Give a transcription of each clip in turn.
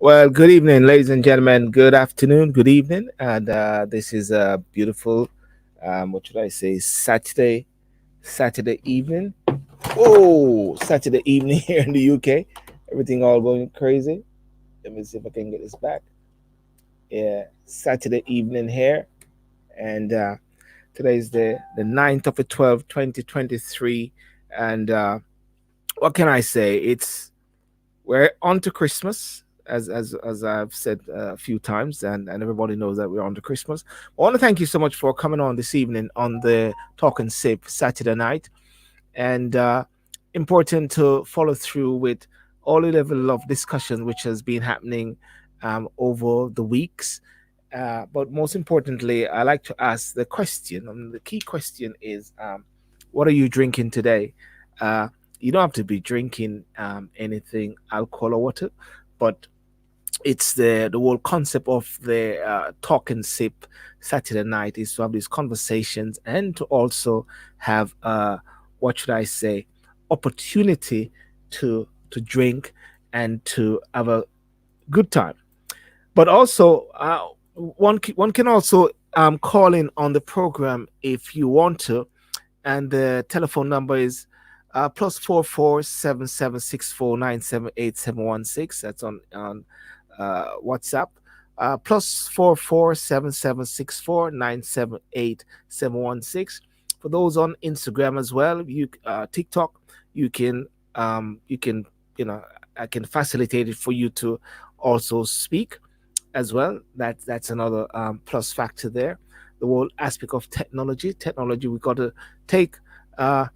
Well, good evening, ladies and gentlemen. Good afternoon, good evening. And this is a beautiful, what should I say, Saturday evening. Oh, Saturday evening here in the UK. Everything all going crazy. Let me see if I can get this back. Yeah, Saturday evening here. And today is the 9th of the 12th, 2023. And what can I say? We're on to Christmas, as I've said a few times, and everybody knows that we're on to Christmas. I want to thank you so much for coming on this evening on the Talk and Sip Saturday night, and important to follow through with all the level of discussion which has been happening over the weeks. But most importantly, I like to ask the question. The key question is, what are you drinking today? Uh, you don't have to be drinking anything alcohol or water, but it's the whole concept of the talk and sip Saturday night is to have these conversations and to also have what should I say opportunity to drink and to have a good time. But also one can also call in on the program if you want to, and the telephone number is +447764978716. That's on WhatsApp. +447764978716. For those on Instagram as well, you TikTok, you can you can you know I can facilitate it for you to also speak as well. That's another plus factor there. The whole aspect of technology, we got to take uh,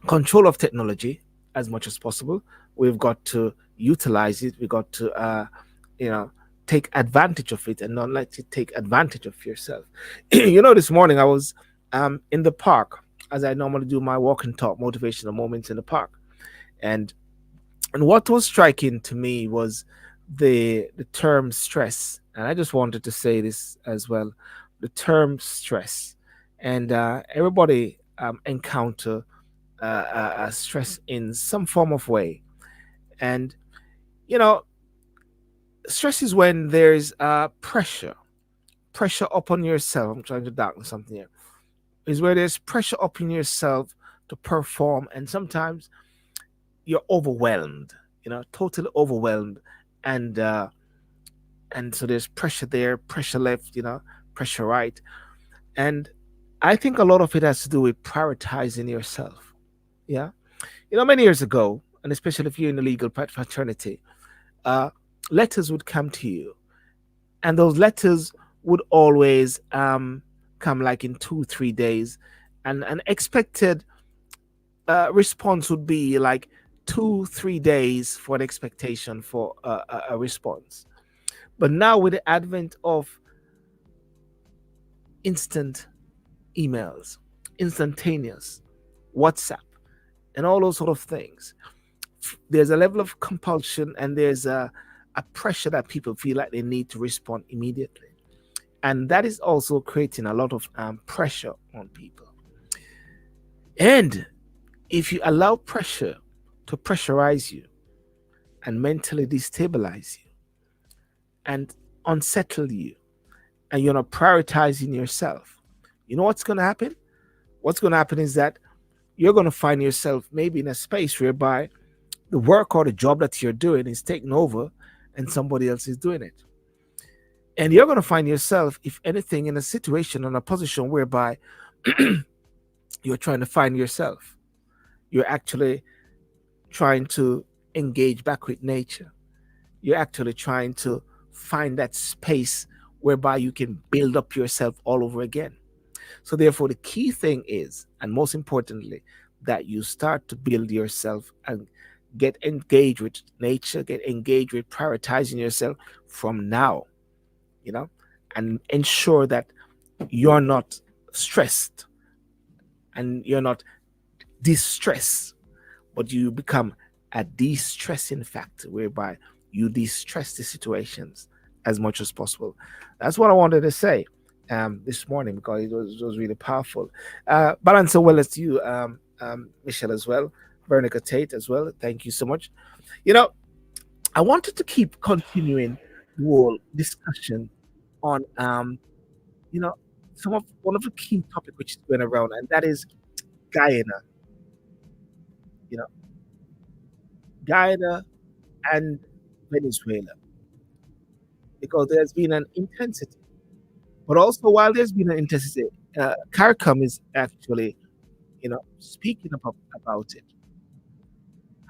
control of technology as much as possible. We've got to utilize it. We got to, you know, take advantage of it and not let it take advantage of yourself. This morning I was in the park as I normally do my walk and talk motivational moments in the park, and what was striking to me was the term stress, and I just wanted to say this as well. The term stress, and everybody encounter stress in some form of way. And you know, stress is when there's pressure upon yourself. I'm trying to darken something here. Is where there's pressure upon yourself to perform, and sometimes you're overwhelmed. Totally overwhelmed, and so there's pressure there, pressure left, pressure right, and I think a lot of it has to do with prioritizing yourself. Yeah, many years ago, and especially if you're in a legal fraternity, uh, letters would come to you, and those letters would always come like in 2 3 days, and an expected response would be like 2 3 days for an expectation for a response. But now with the advent of instant emails, instantaneous WhatsApp, and all those sort of things, there's a level of compulsion, and there's a pressure that people feel like they need to respond immediately. And that is also creating a lot of pressure on people. And if you allow pressure to pressurize you and mentally destabilize you and unsettle you, and you're not prioritizing yourself, you know what's going to happen? What's going to happen is that you're going to find yourself maybe in a space whereby the work or the job that you're doing is taken over and somebody else is doing it. And you're going to find yourself, if anything, in a situation, in a position whereby you're trying to find yourself. You're actually trying to engage back with nature. You're actually trying to find that space whereby you can build up yourself all over again. So, therefore, the key thing is, and most importantly, that you start to build yourself and get engaged with nature, get engaged with prioritizing yourself from now, you know, and ensure that you're not stressed and you're not distressed, but you become a de-stressing factor whereby you de-stress the situations as much as possible. That's what I wanted to say this morning, because it was really powerful. Balance so well as to you, Michelle, as well. Veronica Tate as well. Thank you so much. You know, I wanted to keep continuing the whole discussion on you know some of one of the key topic which is going around, and that is Guyana. You know, Guyana and Venezuela, because there's been an intensity. But also, while there's been an intensity, CARICOM is actually, speaking about it.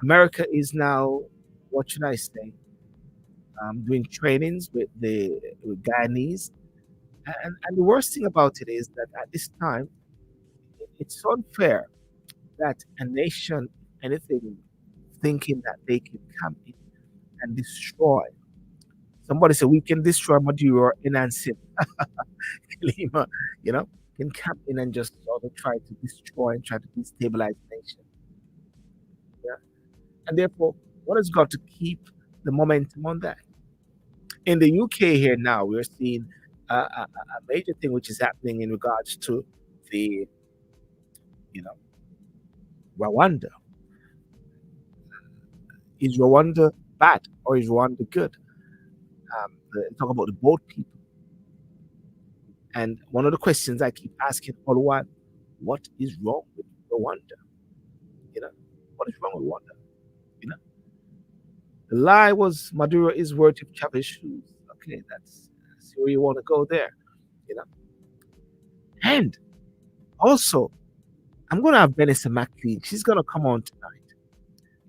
America is now, what should I say, doing trainings with Guyanese. And the worst thing about it is that at this time, it's unfair that a nation, anything, thinking that they can come in and destroy. Somebody said we can destroy Maduro and Nancy Lima, you know, can come in and just sort of try to destroy and try to destabilize the nation. Yeah. And therefore, what has got to keep the momentum on that? In the UK here now, we're seeing a major thing which is happening in regards to the, you know, Rwanda. Is Rwanda bad or is Rwanda good? Talk about the boat people. And one of the questions I keep asking all the while, what is wrong with Rwanda? You know, what is wrong with Rwanda? You know, the lie was Maduro is worthy of Chavez's shoes. Okay, that's where you want to go there. You know, and also I'm gonna have Vanessa McLean. She's gonna come on tonight.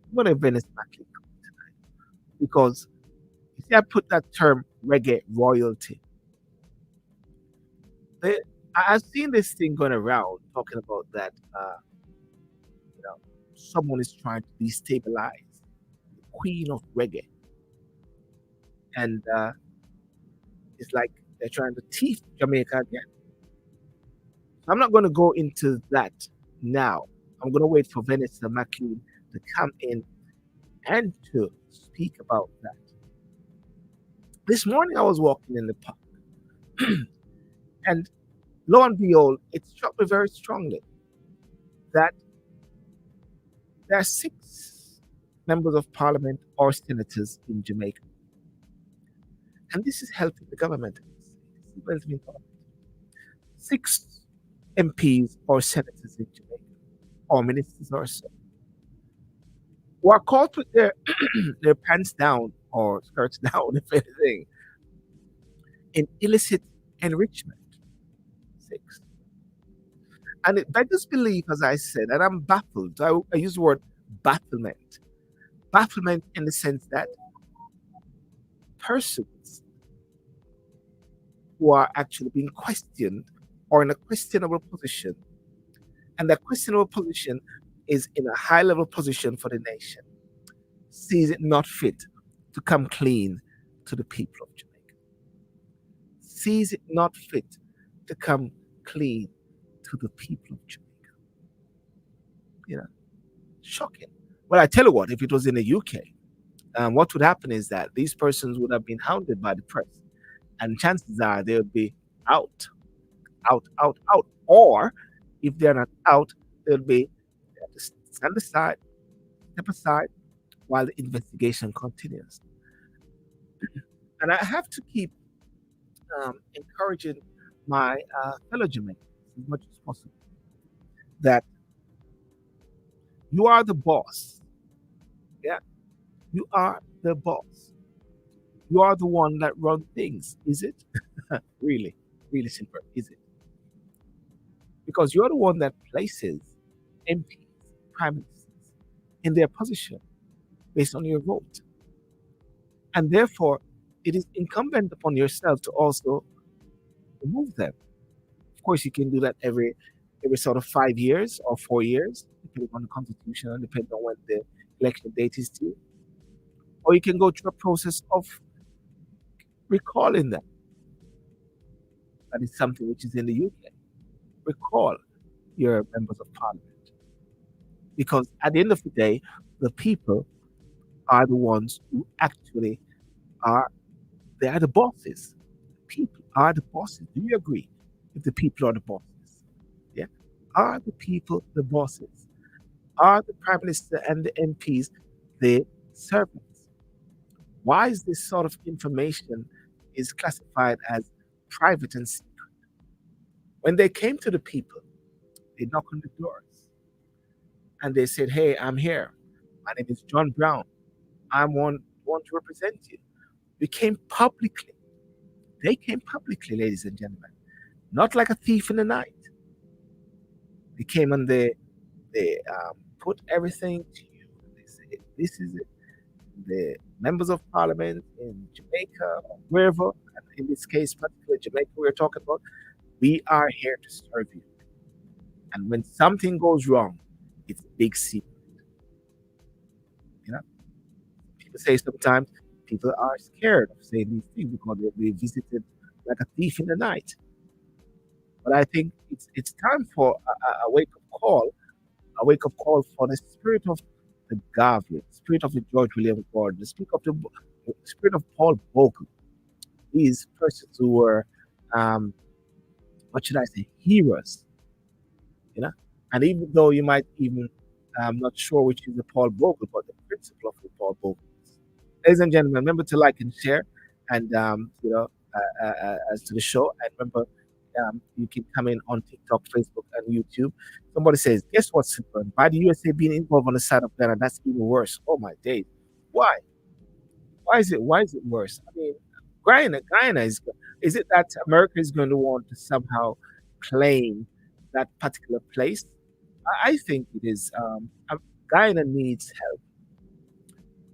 I'm gonna have Vanessa McLean come on tonight because you see, I put that term reggae royalty. They, I've seen this thing going around talking about that. You know, someone is trying to destabilize the queen of reggae, and it's like they're trying to teach Jamaica again. So I'm not going to go into that now. I'm going to wait for Vanessa McLean to come in and to speak about that. This morning I was walking in the park, and lo and behold, it struck me very strongly that there are 6 members of parliament or senators in Jamaica. And this is helping the government. It's helping parliament. 6 MPs or senators in Jamaica, or ministers or so, who are caught with their their pants down or skirts down, if anything, in illicit enrichment. 6. And it beggars belief, as I said, and I'm baffled. I use the word bafflement. Bafflement in the sense that persons who are actually being questioned or in a questionable position, and that questionable position is in a high level position for the nation, sees it not fit to come clean to the people of Jamaica, sees it not fit to come clean to the people of Jamaica. You know, shocking. Well, I tell you what, if it was in the UK, what would happen is that these persons would have been hounded by the press, and chances are they would be out, out, out, out. Or if they're not out, they'll be stand aside, step aside while the investigation continues. And I have to keep encouraging my fellow Jamaicans as much as possible that you are the boss. Yeah, you are the boss. You are the one that runs things. Is it? Really, really simple. Is it? Because you're the one that places MPs, prime ministers in their position based on your vote. And therefore, it is incumbent upon yourself to also remove them. Of course, you can do that every sort of 5 years or 4 years, depending on the constitution and depending on when the election date is due. Or you can go through a process of recalling them. That is something which is in the UK. Recall your members of parliament. Because at the end of the day, the people are the ones who actually are, they are the bosses. People are the bosses. Do you agree? If the people are the bosses, yeah, are the people the bosses? Are the prime minister and the MPs the servants? Why is this sort of information is classified as private and secret? When they came to the people, they knocked on the doors and they said, "Hey, I'm here. My name is John Brown. I want to represent you." We came publicly. They came publicly, ladies and gentlemen, not like a thief in the night. They came and they put everything to you. They said, "This is it." The members of parliament in Jamaica or wherever, and in this case, particularly Jamaica, we're talking about, we are here to serve you. And when something goes wrong, it's a big secret. You know, people say sometimes people are scared of saying these things because they'll be visited like a thief in the night. But I think it's time for a wake up call, a wake up call for the spirit of the Garvey, the spirit of the George William Gordon, the spirit of Paul Bogle. These persons who were, um, what should I say, heroes, you know. And even though you might even not sure which is the Paul Bogle, but the principle of the Paul Bogle. Ladies and gentlemen, remember to like and share, and as to the show. And remember, you can come in on TikTok, Facebook, and YouTube. Somebody says, "Guess what, Super? By the USA being involved on the side of Ghana, that's even worse." Oh my days! Why? Why is it worse? I mean, Guyana is it that America is going to want to somehow claim that particular place? I think it is. Guyana needs help.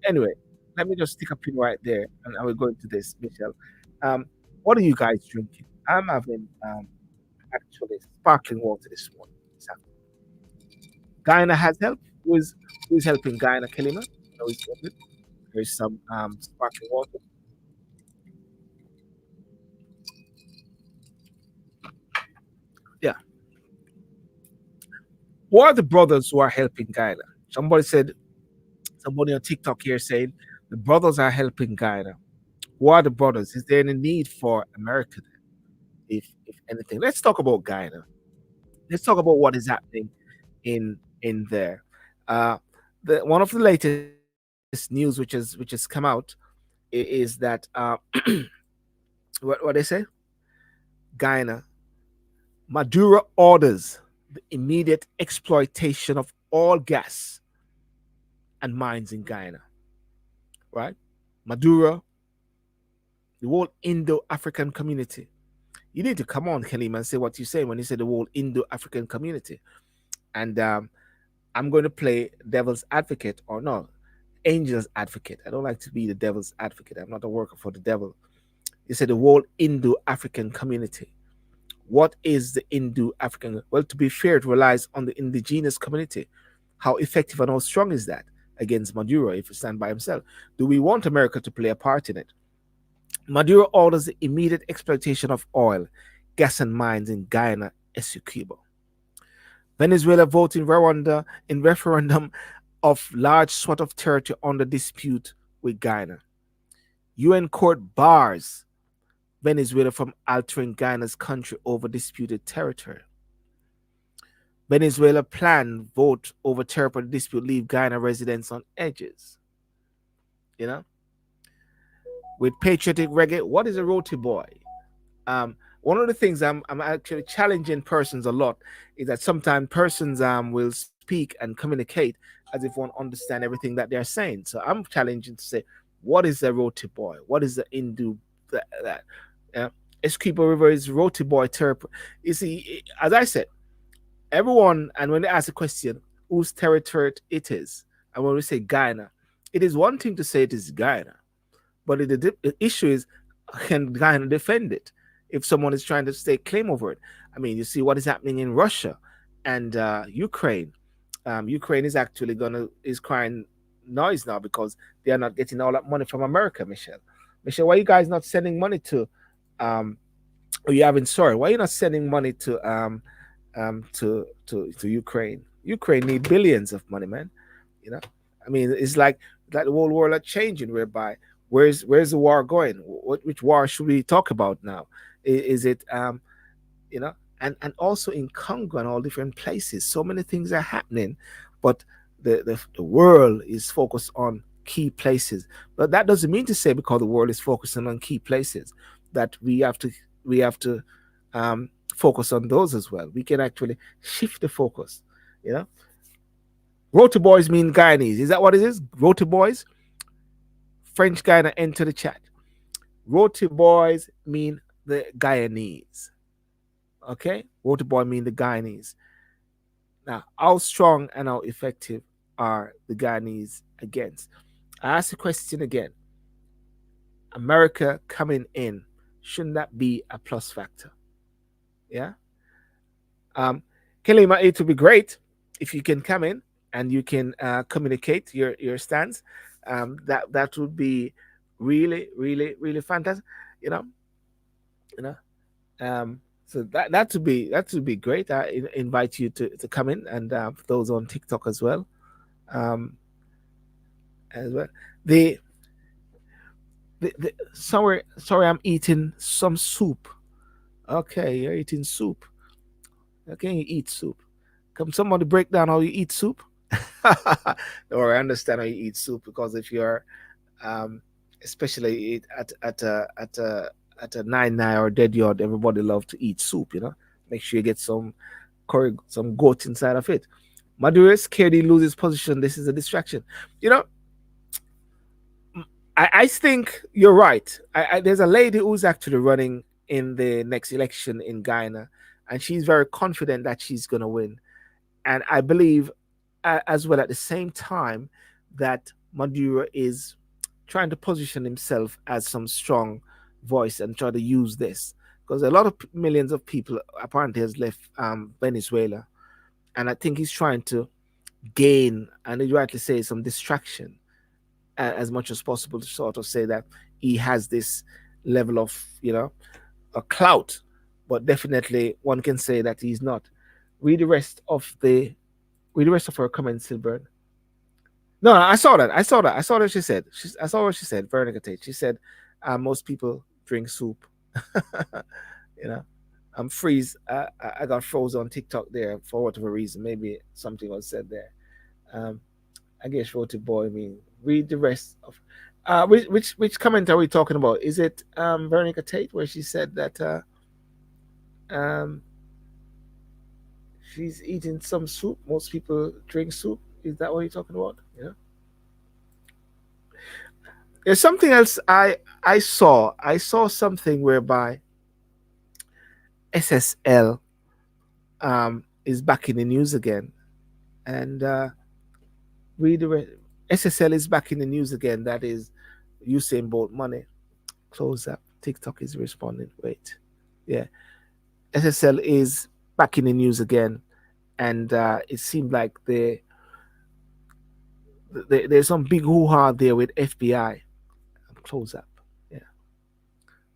Anyway, let me just stick a pin right there, and I will go into this, Michelle. Um, what are you guys drinking? I'm having actually sparkling water this morning. So, Guyana has help. Who is helping Guyana, Kalima? No, it's good. There's some sparkling water. Yeah. Who are the brothers who are helping Guyana? Somebody on TikTok here saying the brothers are helping Guyana. Who are the brothers? Is there any need for America, if anything? Let's talk about Guyana. Let's talk about what is happening in there. Uh, one of the latest news which has come out is that what they say, Guyana, Maduro orders the immediate exploitation of all gas and mines in Guyana. Right, Maduro, the whole Indo-African community. You need to come on, Kalim, and say what you say when you say the whole Indo-African community. And I'm going to play devil's advocate, or no, angel's advocate. I don't like to be the devil's advocate. I'm not a worker for the devil. You said the whole Indo-African community. What is the Indo-African? Well, to be fair, it relies on the indigenous community. How effective and how strong is that against Maduro if he stand by himself? Do we want America to play a part in it? Maduro orders the immediate exploitation of oil, gas, and mines in Guyana, Essequibo. Venezuela voting Rwanda in referendum of large swath of territory under dispute with Guyana. UN court bars Venezuela from altering Guyana's country over disputed territory. Venezuela plan vote over territory dispute leave Guyana residents on edges. You know, with patriotic reggae, what is a roti boy? One of the things I'm actually challenging persons a lot is that sometimes persons will speak and communicate as if one understand everything that they're saying. So I'm challenging to say, what is a roti boy? What is the Hindu that? Essequibo River is roti boy territory. You see, as I said, everyone, and when they ask a question, whose territory it is, and when we say Guyana, it is one thing to say it is Guyana, but the issue is, can Guyana defend it if someone is trying to stake claim over it? I mean, you see what is happening in Russia and Ukraine. Ukraine is actually is crying noise now because they are not getting all that money from America, Michelle. Michelle, why are you guys not sending money to or you haven't sorry, why are you not sending money to Ukraine? Ukraine need billions of money, man. You know, I mean, it's like the whole world are changing. Whereby, where's the war going? Which war should we talk about now? Is it you know, and also in Congo and all different places, so many things are happening, but the world is focused on key places. But that doesn't mean to say because the world is focusing on key places that we have to focus on those as well. We can actually shift the focus. You know, Rota boys mean Guyanese. Is that what it is? Rota boys, French Guyana, enter the chat. Rota boys mean the Guyanese. Okay, Rota boy mean the Guyanese. Now, how strong and how effective are the Guyanese against? I ask the question again. America coming in, shouldn't that be a plus factor? Yeah. Kelima, it would be great if you can come in and you can communicate your stance. That would be really, really, really fantastic. You know, you know. So that would be great. I invite you to come in and those on TikTok as well. Um, as well. The, sorry, I'm eating some soup. Okay, you're eating soup. Okay, you eat soup. Come somebody break down how you eat soup. Or I understand how you eat soup because if you're um, especially at a nine or dead yard, everybody love to eat soup. Make sure you get some curry, some goat inside of it. Madure's KD loses position. This is a distraction. You know, I think you're right. There's a lady who's actually running in the next election in Guyana, and she's very confident that she's going to win. And I believe, as well, at the same time, that Maduro is trying to position himself as some strong voice and try to use this because a lot of millions of people apparently has left Venezuela, and I think he's trying to gain, and you rightly say, some distraction as much as possible to sort of say that he has this level of a clout, but definitely one can say that he's not. Read the rest of the read the rest of her comments, Silburn. No, I saw that. I saw that. I saw that. I saw what she said. Veronica Tate. She said, most people drink soup. you know, I'm freeze. I got froze on TikTok there for whatever reason. Maybe something was said there. Um, I guess Roti Boy. I mean, read the rest of. Which comment are we talking about? Is it Veronica Tate where she said that um, she's eating some soup? Most people drink soup. Is that what you're talking about? Yeah. There's something else I saw. I saw something whereby SSL is back in the news again, and read the SSL is back in the news again. That is Usain Bolt money. Close up. TikTok is responding. Wait, yeah, SSL is back in the news again, and it seemed like there's some big hoo ha there with FBI. Close up.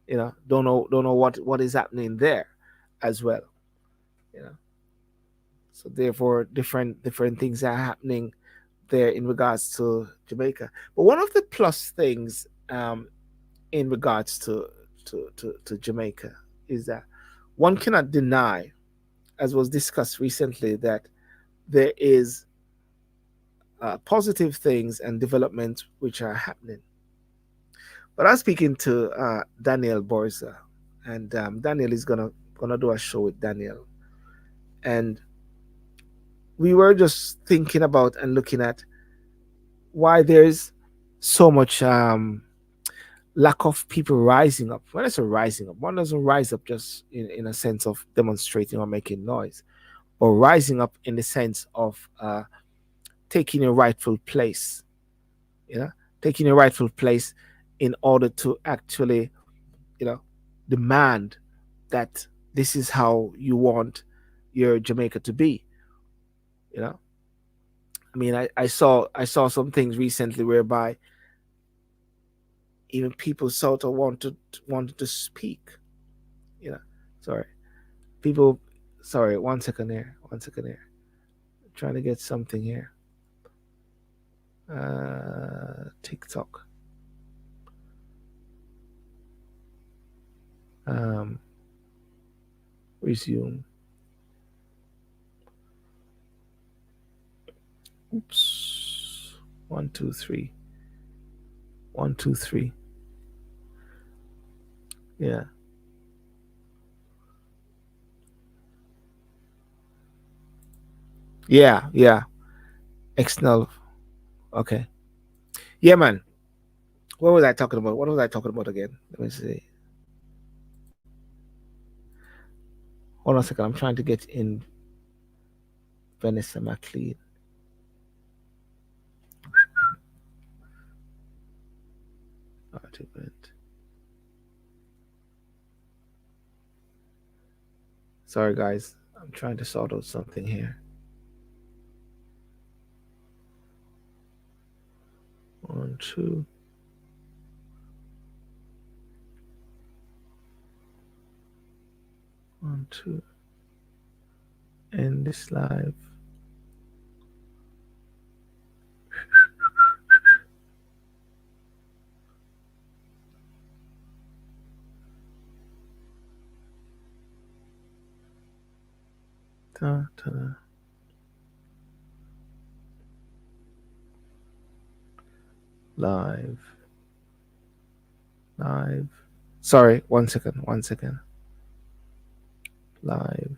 Yeah, don't know what is happening there as well. You know, so therefore different things are happening there in regards to Jamaica. But one of the plus things in regards to Jamaica is that one cannot deny, as was discussed recently, that there is positive things and development which are happening. But I'm speaking to Daniel Borza, and Daniel is gonna do a show with Daniel, and we were just thinking about and looking at why there's so much lack of people rising up. When I say rising up, one doesn't rise up just in a sense of demonstrating or making noise, or rising up in the sense of taking a rightful place, taking a rightful place in order to actually, you know, demand that this is how you want your Jamaica to be. You know, I mean, I saw some things recently whereby even people sort of wanted to speak. You know, sorry, people. Sorry, 1 second here. 1 second here. I'm trying to get something here. TikTok. Um, resume. Oops. 1, 2, 3. One, two, three. Yeah. Yeah. Yeah. External. Okay. Yeah, man. What was I talking about? What was I talking about again? Let me see. Hold on a second. I'm trying to get in Vanessa McLean. Artiment. Sorry, guys. I'm trying to sort out something here. One, two. One, two. End this live. Ta, ta. Live. Live. Sorry, 1 second. 1 second. Live.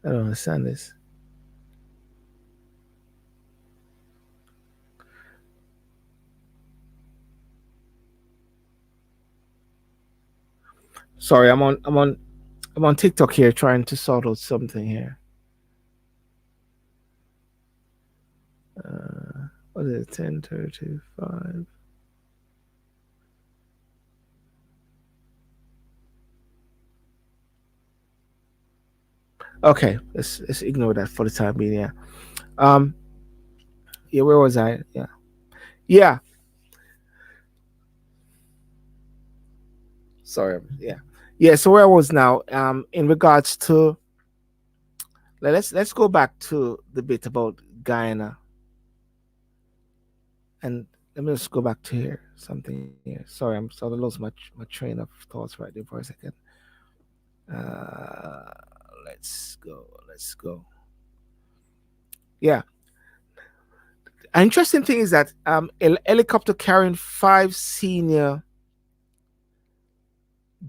I don't understand this. Sorry, I'm on TikTok here trying to sort out something here. What is it? 10:35. Okay, let's ignore that for the time being. Yeah. Um. Yeah. Where was I? Yeah. Yeah. Sorry. Yeah. Yeah. So where I was now. In regards to let's go back to the bit about Guyana, and let me just go back to here something here. Sorry, I'm sort of lost my train of thoughts right there for a second. Uh, let's go. Let's go. Yeah. An interesting thing is that a helicopter carrying 5 senior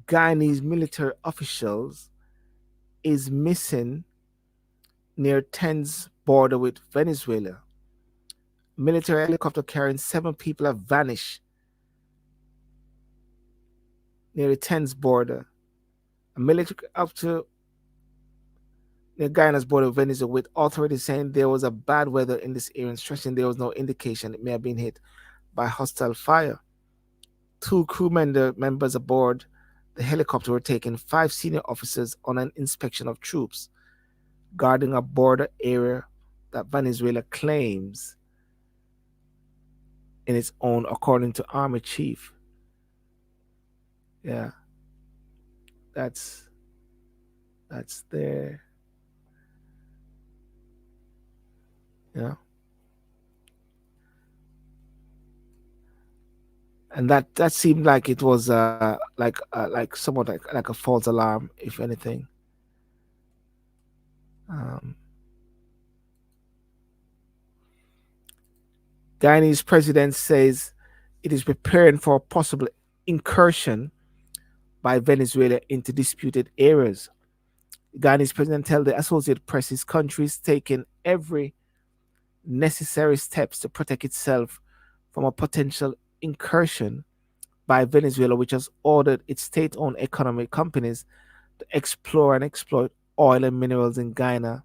Guyanese military officials is missing near tense border with Venezuela. Military helicopter carrying 7 people have vanished near the tense border. A military up to near Guyana's border with Venezuela, with authorities saying there was a bad weather in this area, and stressing there was no indication it may have been hit by hostile fire. 2 crew members aboard the helicopter were taking 5 senior officers on an inspection of troops guarding a border area that Venezuela claims in its own, according to Army Chief. Yeah, that's there. Yeah, and that seemed like it was like somewhat like a false alarm, if anything. Um, Guyanese president says it is preparing for a possible incursion by Venezuela into disputed areas. Guyanese president told the Associated Press his country is taking every necessary steps to protect itself from a potential incursion by Venezuela, which has ordered its state owned economic companies to explore and exploit oil and minerals in Guyana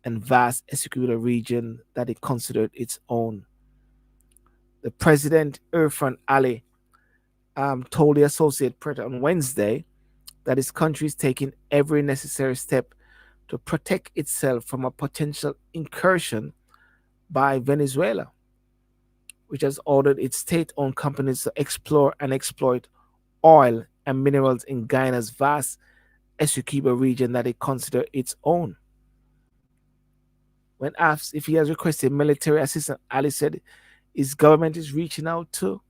and vast Essequibo region that it considered its own. The president, Irfan Ali, told the Associated Press on Wednesday that his country is taking every necessary step to protect itself from a potential incursion by Venezuela, which has ordered its state owned companies to explore and exploit oil and minerals in Guyana's vast Essequibo region that it considers its own. When asked if he has requested military assistance, Ali said his government is reaching out to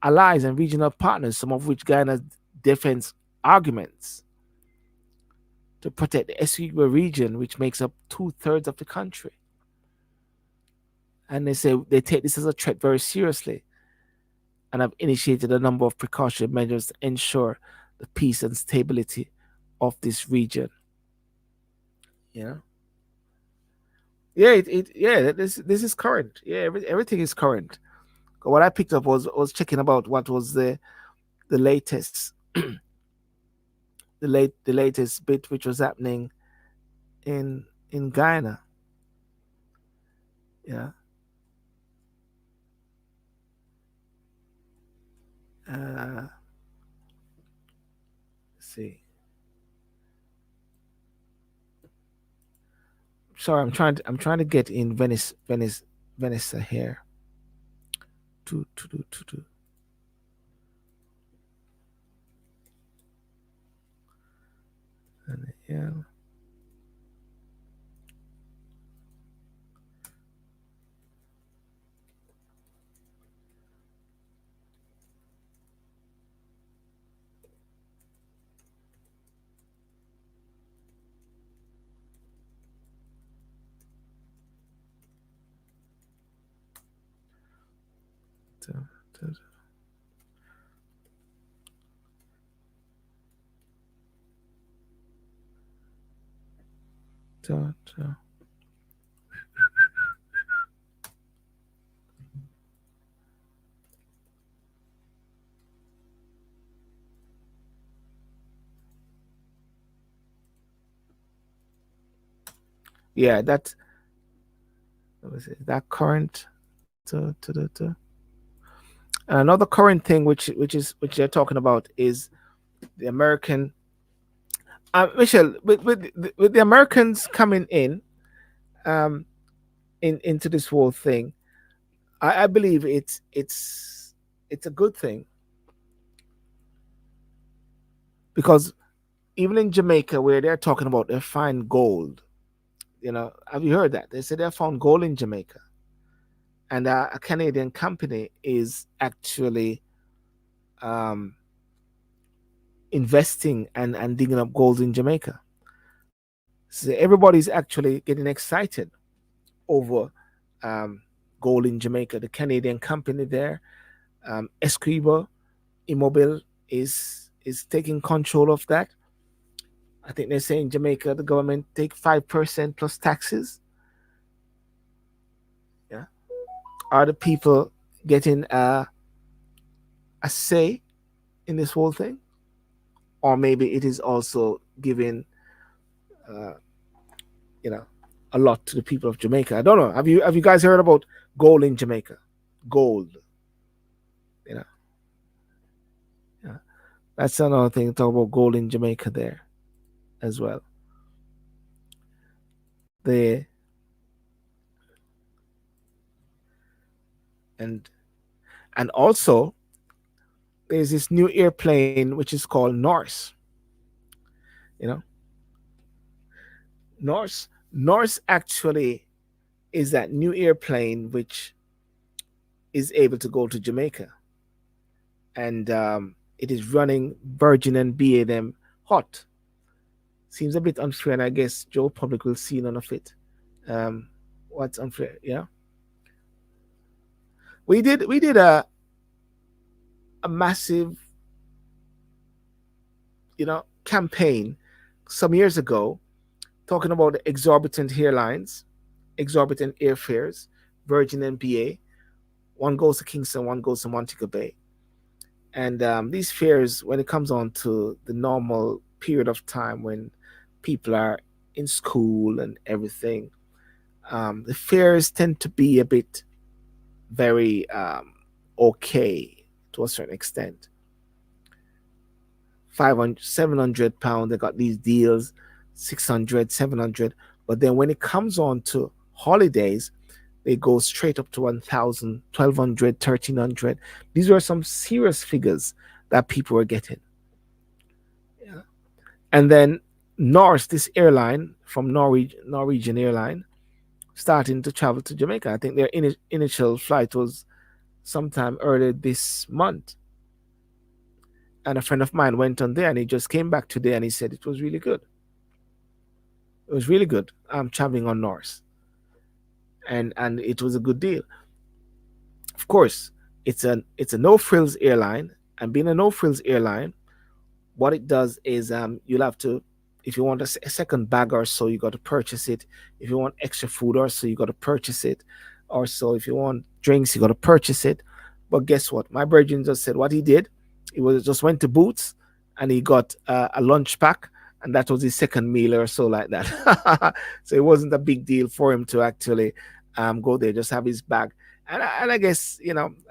allies and regional partners, some of which Guyana defense arguments to protect the Essequibo region, which makes up 2/3 of the country. And they say they take this as a threat very seriously and have initiated a number of precautionary measures to ensure the peace and stability of this region. Yeah. Yeah, yeah, this is current. Yeah, everything is current. What I picked up was checking about what was the latest the latest bit which was happening in Guyana. Yeah. Let's see. Sorry, I'm trying to get in Venice here. To. And yeah. To, to, to. Yeah, that what was it? That current to. And another current thing which they're talking about is the American Michelle, with the Americans coming um into this whole thing, I believe it's a good thing because even in Jamaica where they're talking about they find gold, have you heard that? They said they found gold in Jamaica, and a Canadian company is actually um, investing and digging up gold in Jamaica. So everybody's actually getting excited over um, gold in Jamaica. The Canadian company there, Escriba Immobile, is taking control of that. I think they're saying Jamaica, the government take 5% plus taxes. Yeah, are the people getting a say in this whole thing, or maybe it is also giving uh, you know a lot to the people of Jamaica? I don't know. Have you guys heard about gold in Jamaica? Gold, you know. Yeah. That's another thing to talk about gold in Jamaica there as well. The and and also there's this new airplane which is called Norse. You know, Norse actually is that new airplane which is able to go to Jamaica, and it is running Virgin and BA hot. Seems a bit unfair, and I guess Joe Public will see none of it. What's unfair? Yeah, we did a massive campaign some years ago talking about the exorbitant airlines, exorbitant airfares, Virgin and BA. One goes to Kingston, one goes to Montego Bay. And these fares, when it comes on to the normal period of time when people are in school and everything, the fares tend to be a bit very okay to a certain extent. 500, 700 pounds, they got these deals, 600, 700. But then when it comes on to holidays, they go straight up to 1,000, 1,200, 1,300. These were some serious figures that people were getting. Yeah. And then Norse, this airline from Norwegian airline, starting to travel to Jamaica. I think their initial flight was sometime earlier this month. And a friend of mine went on there, and he just came back today, and he said it was really good. It was really good. I'm traveling on Norse, and it was a good deal. Of course, it's a no frills airline, and being a no frills airline, what it does is you'll have to, if you want a second bag or so, you got to purchase it. If you want extra food or so, you got to purchase it. Or so if you want drinks, you got to purchase it. But guess what? My virgin just said what he did. He was just went to Boots and he got a lunch pack, and that was his second meal or so like that. So it wasn't a big deal for him to actually go there, just have his bag. And I guess,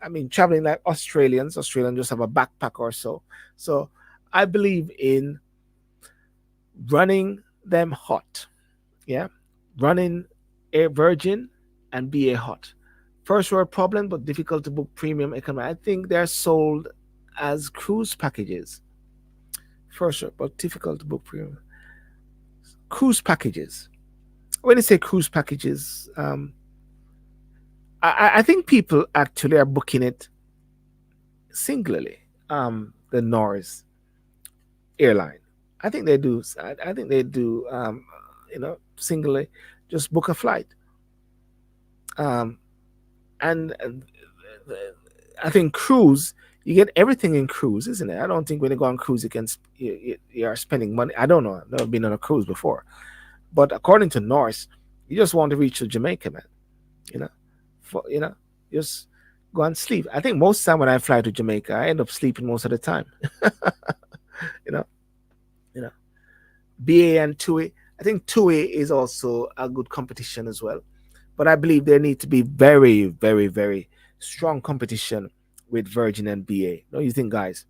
I mean, traveling like Australians just have a backpack or so. So I believe in running them hot. Yeah. Running Air Virgin and BA hot. First world problem, but difficult to book premium economy. I think they're sold as cruise packages. First world, but difficult to book premium. Cruise packages. When you say cruise packages, I think people actually are booking it singularly. The Norse airline. I think they do. I think they do. Singly, just book a flight. Um, and I think cruise. You get everything in cruise, isn't it? I don't think when you go on cruise, you are spending money. I don't know. I've never been on a cruise before, but according to Norse, you just want to reach to Jamaica, man. You know, just go and sleep. I think most time when I fly to Jamaica, I end up sleeping most of the time. you know, you know. BA and TUI. I think TUI is also a good competition as well. But I believe there need to be very, very, very strong competition with Virgin and BA. Don't you think, guys?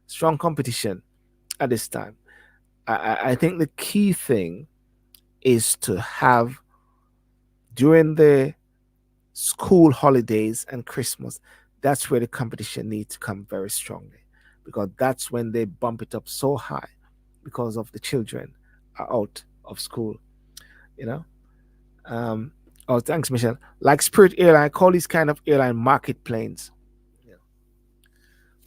Strong competition at this time. I think the key thing is to have during the school holidays and Christmas, that's where the competition needs to come very strongly, because that's when they bump it up so high because of the children are out of school, you know. Oh, thanks, Michelle. Like Spirit Airline, I call these kind of airline market planes. Yeah.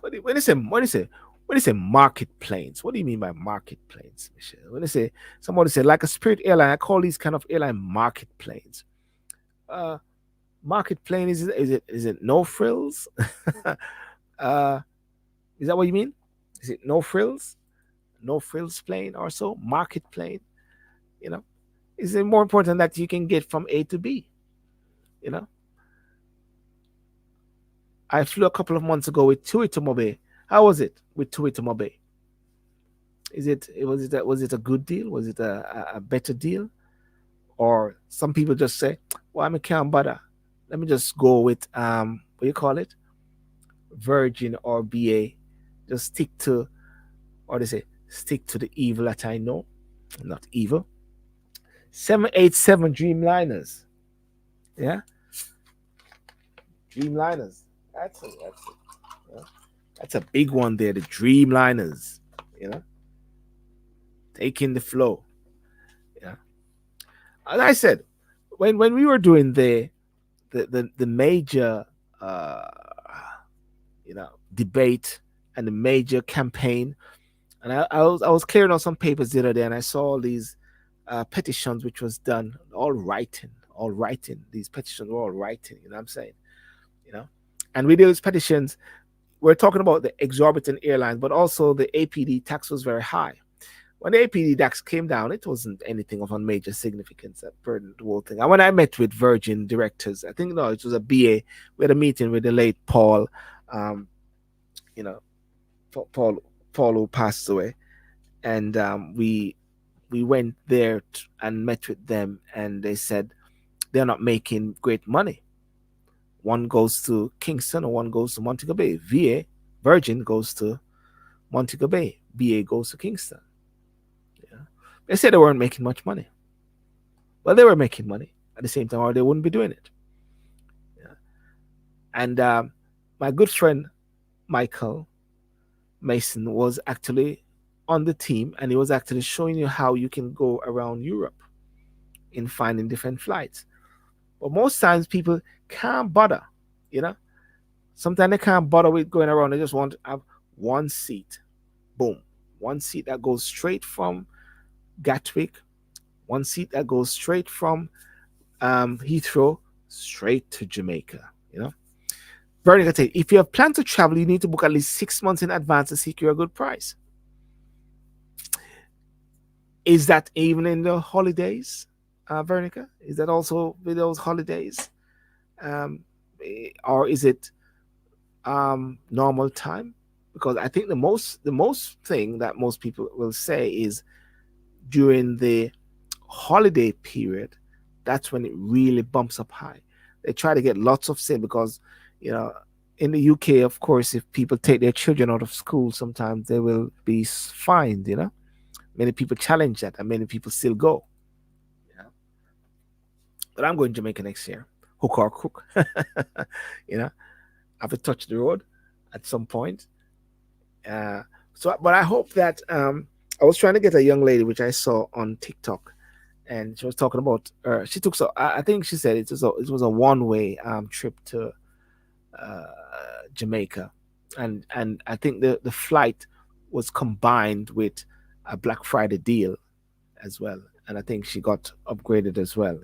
When you say market planes, what do you mean by market planes, Michelle? When you say somebody say like a Spirit Airline, I call these kind of airline market planes. Uh, Market plane is it no frills? uh, is that what you mean? Is it no frills? No frills plane or so? Market plane? You know, is it more important that you can get from A to B? You know, I flew a couple of months ago with TUI to Mobe. How was it with TUI to Mobe? Was it a good deal? Was it a better deal? Or some people just say, well, I can't bother. Let me just go with what do you call it? Virgin or BA. Just stick to, or they say, stick to the evil that I know. Not evil. 787 Dreamliners. Yeah? Dreamliners. Yeah. That's a big one there, the Dreamliners. You know? Taking the flow. Yeah. As I said, when we were doing the major debate and the major campaign, and I was clearing out some papers the other day, and I saw all these petitions which was done, all writing. These petitions were all writing. You know what I'm saying? You know, and with those petitions, we're talking about the exorbitant airlines, but also the APD tax was very high. When the APD tax came down, it wasn't anything of a major significance that burdened the whole thing. And when I met with Virgin directors, I think no, it was a BA. We had a meeting with the late Paul, um, you know, Paul who passed away, and we went there and met with them, and they said they're not making great money. One goes to Kingston, or one goes to Montego Bay. Virgin goes to Montego Bay. BA goes to Kingston. Yeah. They said they weren't making much money. Well, they were making money at the same time, or they wouldn't be doing it. Yeah. And my good friend Michael Mason was actually on the team, and he was actually showing you how you can go around Europe in finding different flights. But most times people can't bother, you know. Sometimes they can't bother with going around. They just want to have one seat. Boom. One seat that goes straight from Gatwick, one seat that goes straight from Heathrow straight to Jamaica. You know, Veronica, if you have planned to travel, you need to book at least 6 months in advance to secure a good price. Is that even in the holidays, Veronica? Is that also with those holidays, um, or is it normal time? Because I think the most thing that most people will say is during the holiday period, that's when it really bumps up high. They try to get lots of sin because, you know, in the UK, of course, if people take their children out of school, sometimes they will be fined. Many people challenge that, and many people still go. You know? But I'm going to Jamaica next year, hook or crook. you know, I have to touch the road at some point. Uh, but I hope that I was trying to get a young lady, which I saw on TikTok, and she was talking about. She took I think she said it was a one way trip to uh, Jamaica, and I think the flight was combined with a Black Friday deal as well, and I think she got upgraded as well.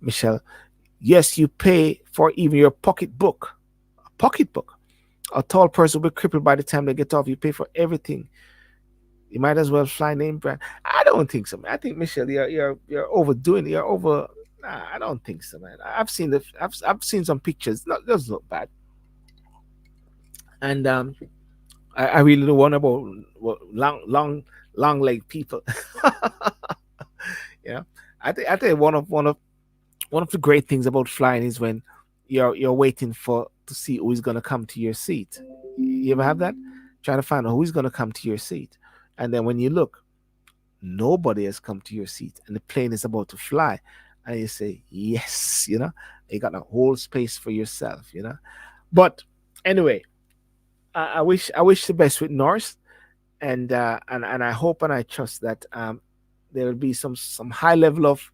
Michelle. Yes, you pay for even your pocketbook. A pocketbook. A tall person will be crippled by the time they get off. You pay for everything. You might as well fly name brand. I don't think so, man. I think Michelle, you're overdoing it. You're over. Nah, I don't think so, man. I've seen some pictures. No, those look bad, and I really don't want about long leg people. you know, I think one of the great things about flying is when you're waiting for to see who is gonna come to your seat. You ever have that? Trying to find out who is gonna come to your seat, and then when you look, nobody has come to your seat, and the plane is about to fly, and you say yes. You got a whole space for yourself. But anyway, I wish the best with Norse, and I hope and I trust that there will be some high level of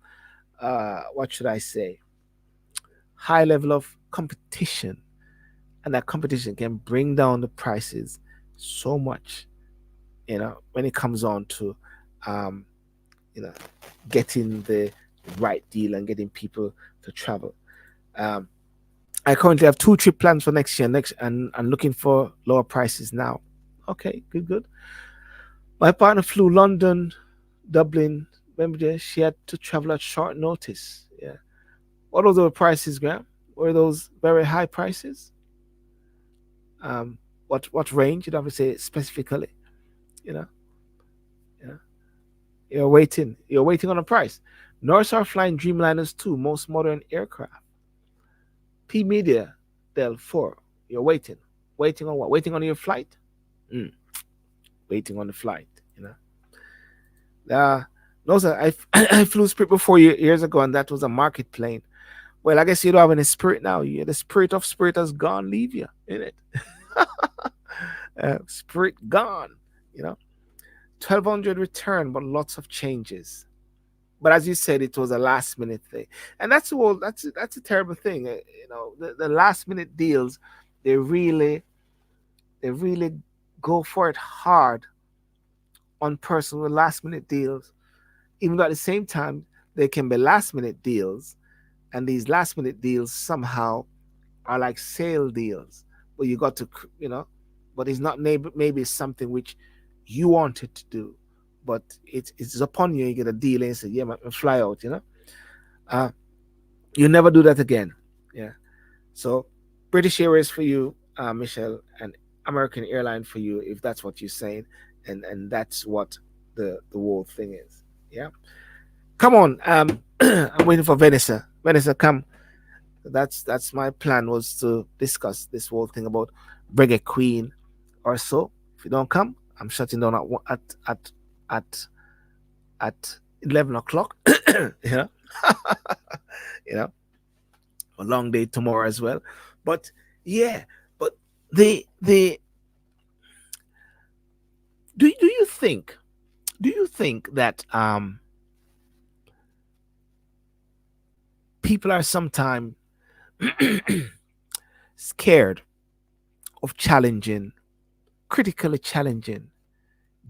what should I say, high level of competition, and that competition can bring down the prices so much. When it comes on to um, you know getting the right deal and getting people to travel. Um, I currently have two trip plans for next year. And looking for lower prices now. Okay, good. My partner flew London, Dublin. Remember, she had to travel at short notice. Yeah. What were those prices, Graham? Were those very high prices? Um, what range? You'd have to say specifically. You know, yeah. You're waiting on a price. Norse are flying Dreamliners 2, most modern aircraft. P Media Del 4. You're waiting. Waiting on what? Waiting on your flight? Mm, waiting on the flight, you know. No, sir, I, I flew Spirit before years ago, and that was a market plane. Well, I guess you don't have any spirit now. The spirit of spirit has gone, leave you, in it. Spirit gone, you know. 1,200 return, but lots of changes. But as you said, it was a last minute thing, and that's a terrible thing. The last minute deals, they really they really go for it hard on personal last minute deals. Even though at the same time they can be last minute deals, and these last minute deals somehow are like sale deals, where you got to but it's not maybe something which you wanted to do, but it's upon you. You get a deal and you say, yeah, man, fly out. Uh, you never do that again. Yeah. So British Airways for you, Michelle, and American Airline for you, if that's what you're saying, and that's what the whole thing is. Yeah. Come on. I'm waiting for Vanessa. Vanessa, come. That's my plan, was to discuss this whole thing about Reggae Queen or so. If you don't come, I'm shutting down at at 11 o'clock. Yeah. you know, a long day tomorrow as well. But yeah, but the do you think that people are sometimes scared of challenging, critically challenging?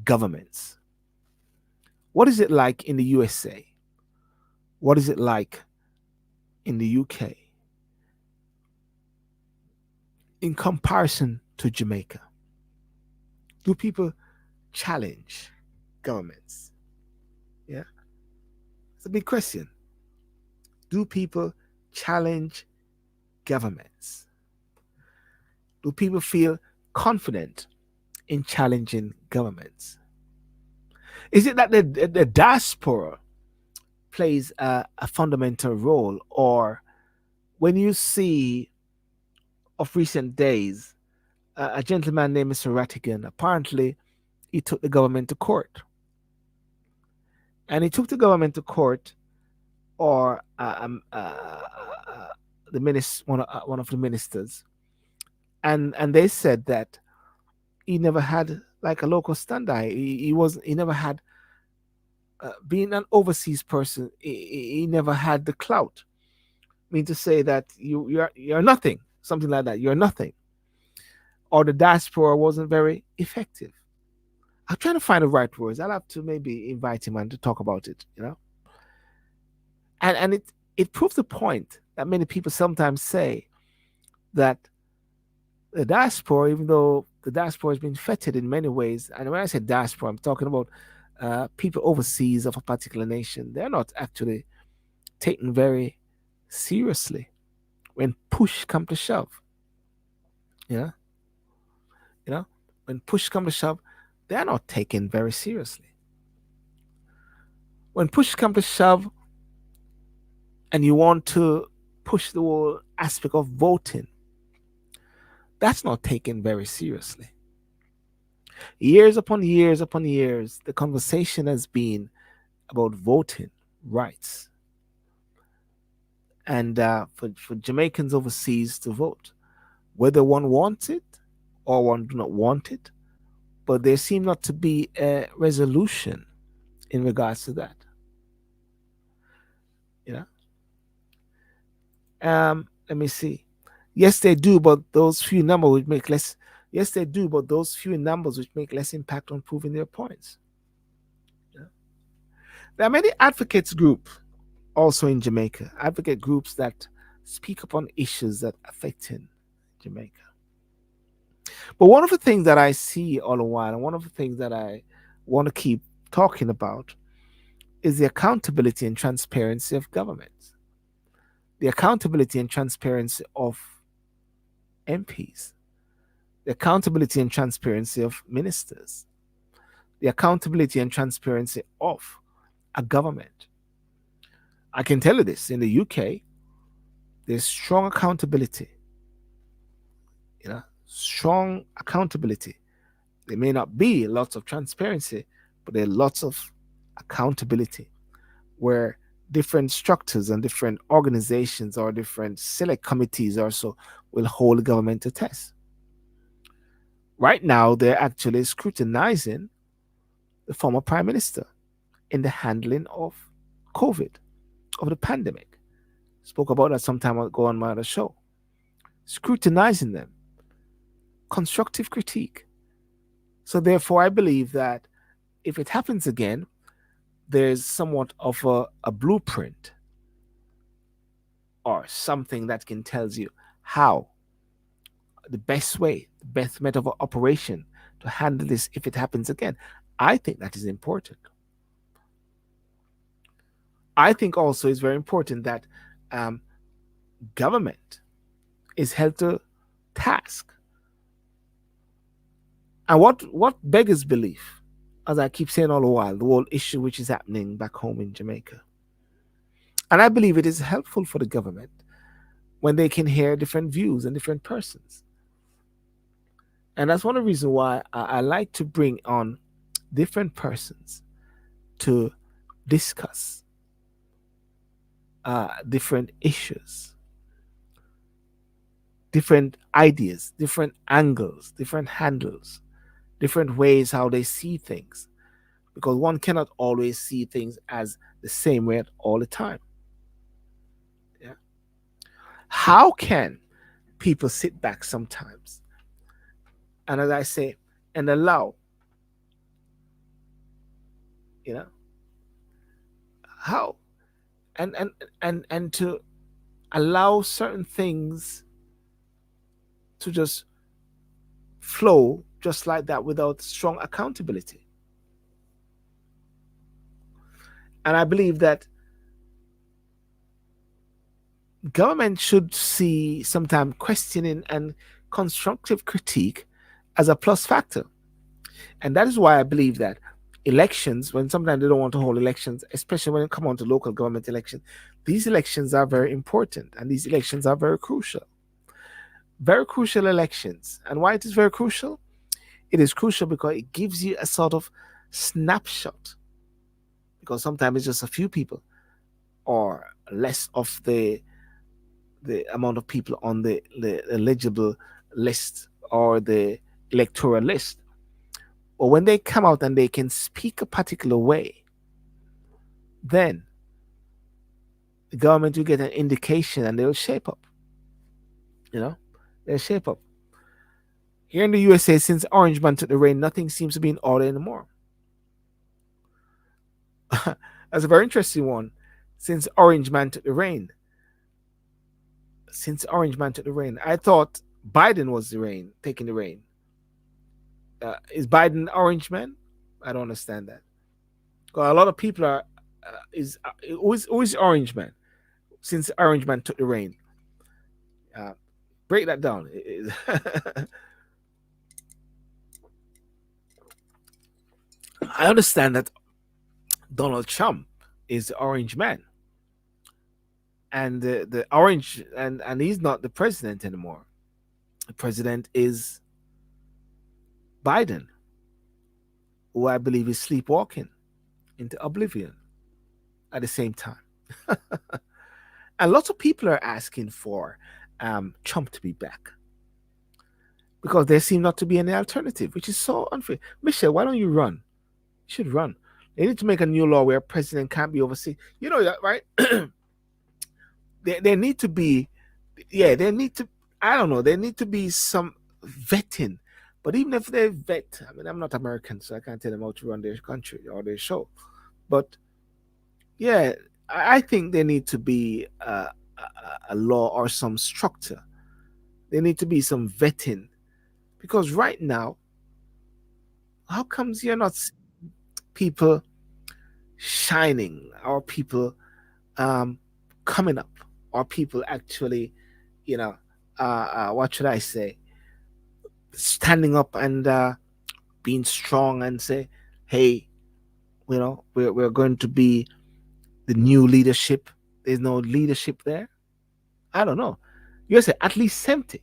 governments. What is it like in the USA? What is it like in the UK in comparison to Jamaica? Do people challenge governments? Yeah, it's a big question. Do people challenge governments? Do people feel confident in challenging governments? Is it that the diaspora plays a fundamental role, or when you see of recent days a gentleman named Mr. Rattigan, apparently he took the government to court, and he took the government to court, or the one of the ministers, and they said that he never had like a local standby. He never had being an overseas person. He never had the clout. I mean to say that you're nothing, something like that. You're nothing, or the diaspora wasn't very effective. I'm trying to find the right words. I'll have to maybe invite him and to talk about it. And it proves the point that many people sometimes say that the diaspora, even though the diaspora has been fettered in many ways, and when I say diaspora, I'm talking about people overseas of a particular nation. They're not actually taken very seriously when push come to shove. Yeah, you know, when push come to shove, they're not taken very seriously. When push come to shove, and you want to push the whole aspect of voting, that's not taken very seriously. Years upon years upon years, the conversation has been about voting rights, and for Jamaicans overseas to vote, whether one wants it or one do not want it, but there seem not to be a resolution in regards to that. You Let me see. Yes, they do, but those few numbers which make less. Yes, they do, but those few numbers which make less impact on proving their points. Yeah. There are many advocates groups also in Jamaica, advocate groups that speak upon issues that affecting Jamaica. But one of the things that I see all the while, and one of the things that I want to keep talking about, is the accountability and transparency of governments, the accountability and transparency of MPs, the accountability and transparency of ministers, the accountability and transparency of a government. I can tell you this, in the UK, there's strong accountability, strong accountability. There may not be lots of transparency, but there are lots of accountability where different structures and different organizations or different select committees also will hold the government to test. Right now, they're actually scrutinizing the former prime minister in the handling of COVID, of the pandemic. Spoke about that some time ago on my other show. Scrutinizing them, constructive critique. So therefore, I believe that if it happens again, there's somewhat of a blueprint or something that can tell you how the best way, the best method of operation to handle this if it happens again. I think that is important. I think also it's very important that government is held to task. And what beggars belief, as I keep saying all the while, the whole issue which is happening back home in Jamaica. And I believe it is helpful for the government when they can hear different views and different persons. And that's one of the reasons why I like to bring on different persons to discuss different issues, different ideas, different angles, different handles, different ways how they see things. Because one cannot always see things as the same way all the time. Yeah. How can people sit back sometimes and, as I say, and allow You know how, and to allow certain things to just flow just like that without strong accountability. And I believe that government should see sometimes questioning and constructive critique as a plus factor. And that is why I believe that elections, when sometimes they don't want to hold elections, especially when it comes on to local government elections, these elections are very important and these elections are very crucial. Very crucial elections. And why it is very crucial? It is crucial because it gives you a sort of snapshot. Because sometimes it's just a few people or less of the amount of people on the eligible list or the electoral list. Or when they come out and they can speak a particular way, then the government will get an indication and they'll shape up. You know, they'll shape up. Here in the USA, since Orange Man took the reign, nothing seems to be in order anymore. That's a very interesting one. Since Orange Man took the reign, I thought Biden was taking the reign. Is Biden Orange Man? I don't understand that. A lot of people are who is Orange Man since Orange Man took the reign. Uh, Break that down. I understand that Donald Trump is the Orange Man, and the Orange and he's not the president anymore. The president is Biden, who I believe is sleepwalking into oblivion at the same time. And lots of people are asking for Trump to be back because there seem not to be any alternative, which is so unfair. Michelle, why don't you run? You should run. They need to make a new law where a president can't be overseen. You know that, right? There need to be, yeah, there need to, I don't know, there need to be some vetting. But even if they vet, I mean, I'm not American, so I can't tell them how to run their country or their show. But yeah, I think there need to be a law or some structure. There need to be some vetting because right now, how comes you're not seeing people shining or people um, coming up or people actually, you know, what should I say, standing up and being strong and say, hey, we're going to be the new leadership. There's no leadership there. I don't know. You say at least 70.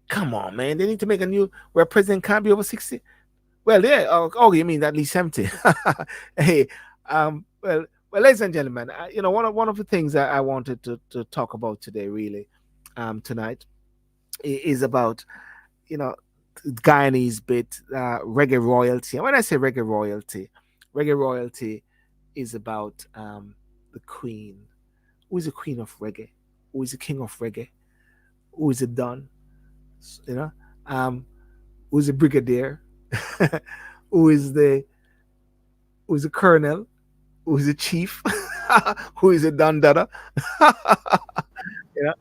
Come on, man. They need to make a new where president can't be over 60. Well, yeah. Oh, you mean at least 70? Hey, ladies and gentlemen, one of the things I wanted to talk about today, really, tonight, is about Guyanese bit reggae royalty. And when I say reggae royalty is about the queen. Who is the queen of reggae? Who is the king of reggae? Who is the don? You know, um, who is the brigadier? who is the who is the colonel? Who is the chief? Who is the don dada? you know,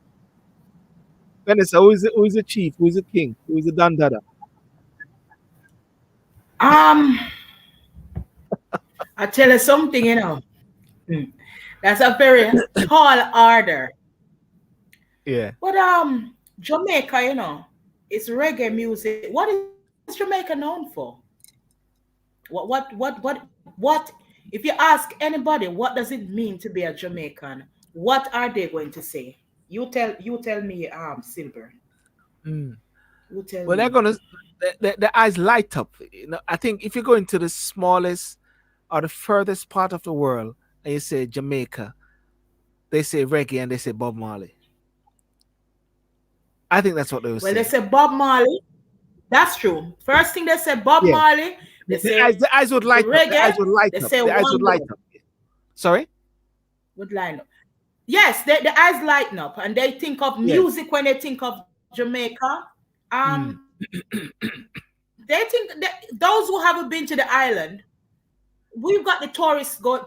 Vanessa, who is the chief? Who is the king? Who is the don dada? Um, I tell you something, Hmm. That's a very tall order. Yeah. But Jamaica, it's reggae music. What is Jamaica known for? What? If you ask anybody, what does it mean to be a Jamaican? What are they going to say? You tell me, Silver. Mm. You tell Well, they're me. gonna the eyes light up. I think if you go into the smallest or the furthest part of the world and you say Jamaica, they say reggae and they say Bob Marley. I think that's what they will Well, they say. say Bob Marley. That's true. First thing they say Bob Yeah, Marley. They say the eyes would light up. The reggae. eyes would light They up. say The eyes would one light love. up. Sorry. Would line up. Yes, the eyes lighten up, and they think of Yeah. music when they think of Jamaica. Mm. They think that those who haven't been to the island, we've got the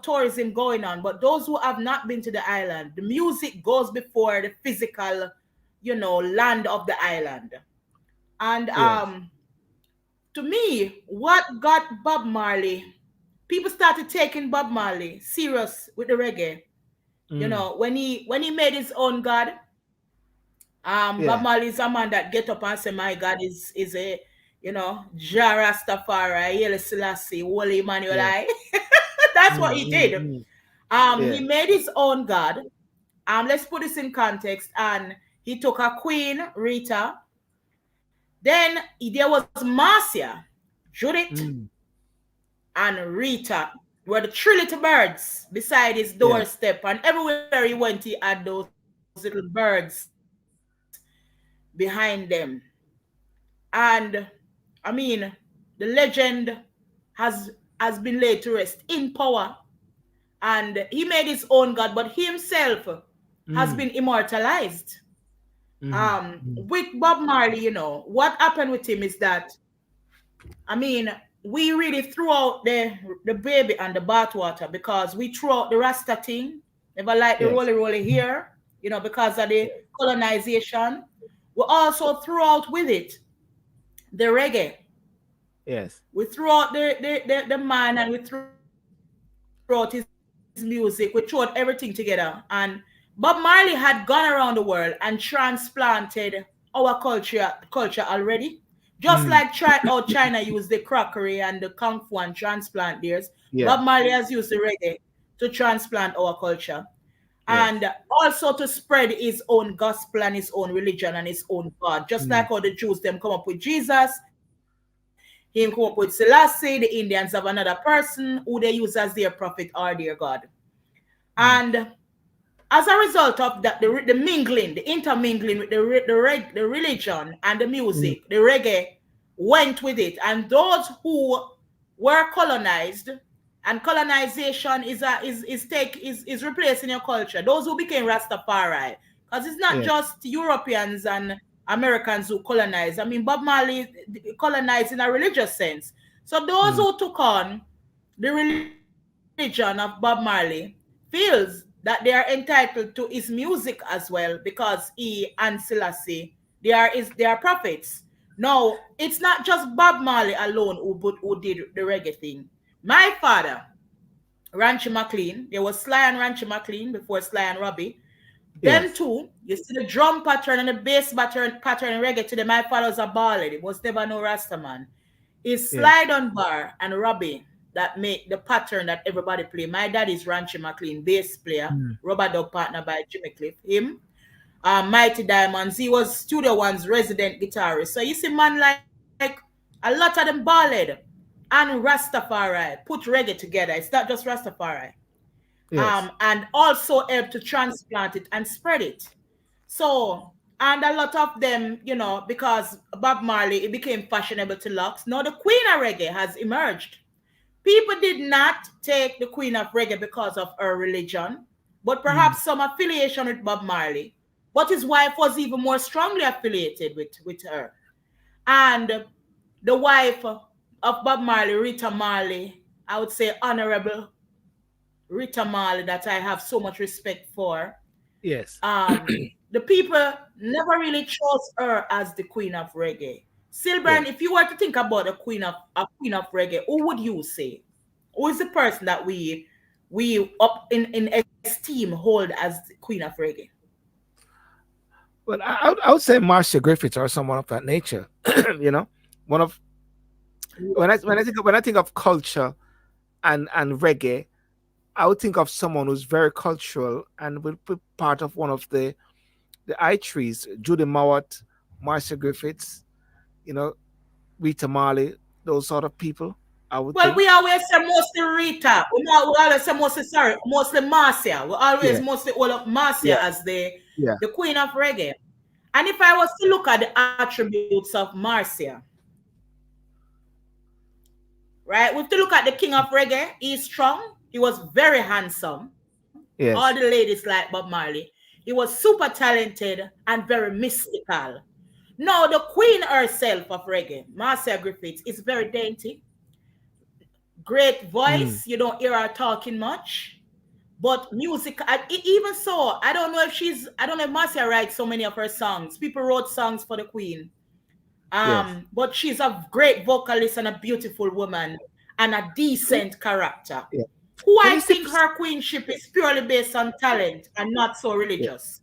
tourism going on, but those who have not been to the island, the music goes before the physical, land of the island. And Yes. to me, what got Bob Marley, people started taking Bob Marley serious with the reggae. Mm. When he made his own God, Bob Yeah. Marley is a man that get up and say, "My God is a, Jah Rastafari, Haile Selassie, Holy Emmanuel." Yes. That's what Mm, he mm, did. mm. He Yeah. made his own God. Let's put this in context. And he took a Queen Rita. Then there was Marcia, Judith, Mm. and Rita were the three little birds beside his Yeah. doorstep. And everywhere he went, he had those little birds behind them. And I mean, the legend has been laid to rest in power. And he made his own God, but he himself has been Mm. immortalized. Mm. Mm. With Bob Marley, what happened with him is that, I mean, we really threw out the baby and the bathwater, because we threw out the Rasta thing, never like the Yes. roly here, because of the colonization. We also threw out with it the reggae. Yes. We threw out the man, and we threw out his music. We threw out everything together. And Bob Marley had gone around the world and transplanted our culture already. Just like Mm. China used the crockery and the kung fu and transplant theirs, Bob Marley Yeah. has used the reggae to transplant our culture, and Yes. also to spread his own gospel and his own religion and his own God. Just like Mm. how the Jews them come up with Jesus, him come up with Selassie, the Indians have another person who they use as their prophet or their God. Mm. And as a result of that, the mingling, the intermingling with the religion and the Mm. music, the reggae went with it. And those who were colonized, and colonization is replacing your culture. Those who became Rastafari, because it's not Yes. just Europeans and Americans who colonized. I mean, Bob Marley colonized in a religious sense. So those Mm. who took on the religion of Bob Marley feels that they are entitled to his music as well, because he and Selassie, they are prophets. No, it's not just Bob Marley alone who did the reggae thing. My father, Ranchi McLean, there was Sly and Ranchi McLean before Sly and Robbie. Them Yes. two, you see the drum pattern and the bass pattern in reggae today. My father was a ballad. It was never no Rasta man. It's Yes. Slide on Bar and Robbie that make the pattern that everybody play. My dad is Ranchi McLean, bass player, Mm. rubber dog partner by Jimmy Cliff. Him, Mighty Diamonds, he was Studio One's resident guitarist. So you see, man, like a lot of them ballad and Rastafari put reggae together. It's not just Rastafari. Yes. And also help to transplant it and spread it. So, and a lot of them, because Bob Marley, it became fashionable to locks. Now the Queen of Reggae has emerged. People did not take the Queen of Reggae because of her religion, but Mm. perhaps some affiliation with Bob Marley. But his wife was even more strongly affiliated with her. And the wife of Bob Marley, Rita Marley, I would say Honorable Rita Marley, that I have so much respect for. Yes. The people never really chose her as the Queen of Reggae. Silburn, Yes. if you were to think about a Queen of Reggae, who would you say? Who is the person that we up in esteem hold as the Queen of Reggae? Well, I would say Marcia Griffiths or someone of that nature. you know, one of when I think of culture and reggae, I would think of someone who's very cultural and will be part of one of the I trees. Judy Mowat, Marcia Griffiths, you know, Rita Marley, those sort of people. I would Well, think. we always say mostly Rita. We always say mostly Marcia. We always Yeah. mostly all of Yeah. Marcia as Yeah. the Queen of Reggae. And if I was to look at the attributes of Marcia, right? We have to look at the King of Reggae. He's strong. He was very handsome. All the Yes. ladies like Bob Marley. He was super talented and very mystical. Now, the queen herself of reggae, Marcia Griffiths, is very dainty, great Mm. voice. You don't hear her talking much. But music, even so, I don't know if I don't know if Marcia writes so many of her songs. People wrote songs for the Queen. Yes. But she's a great vocalist and a beautiful woman and a Can, decent character. yeah. Who Can I you stick? think her queenship is purely based on talent and not so Yeah. religious.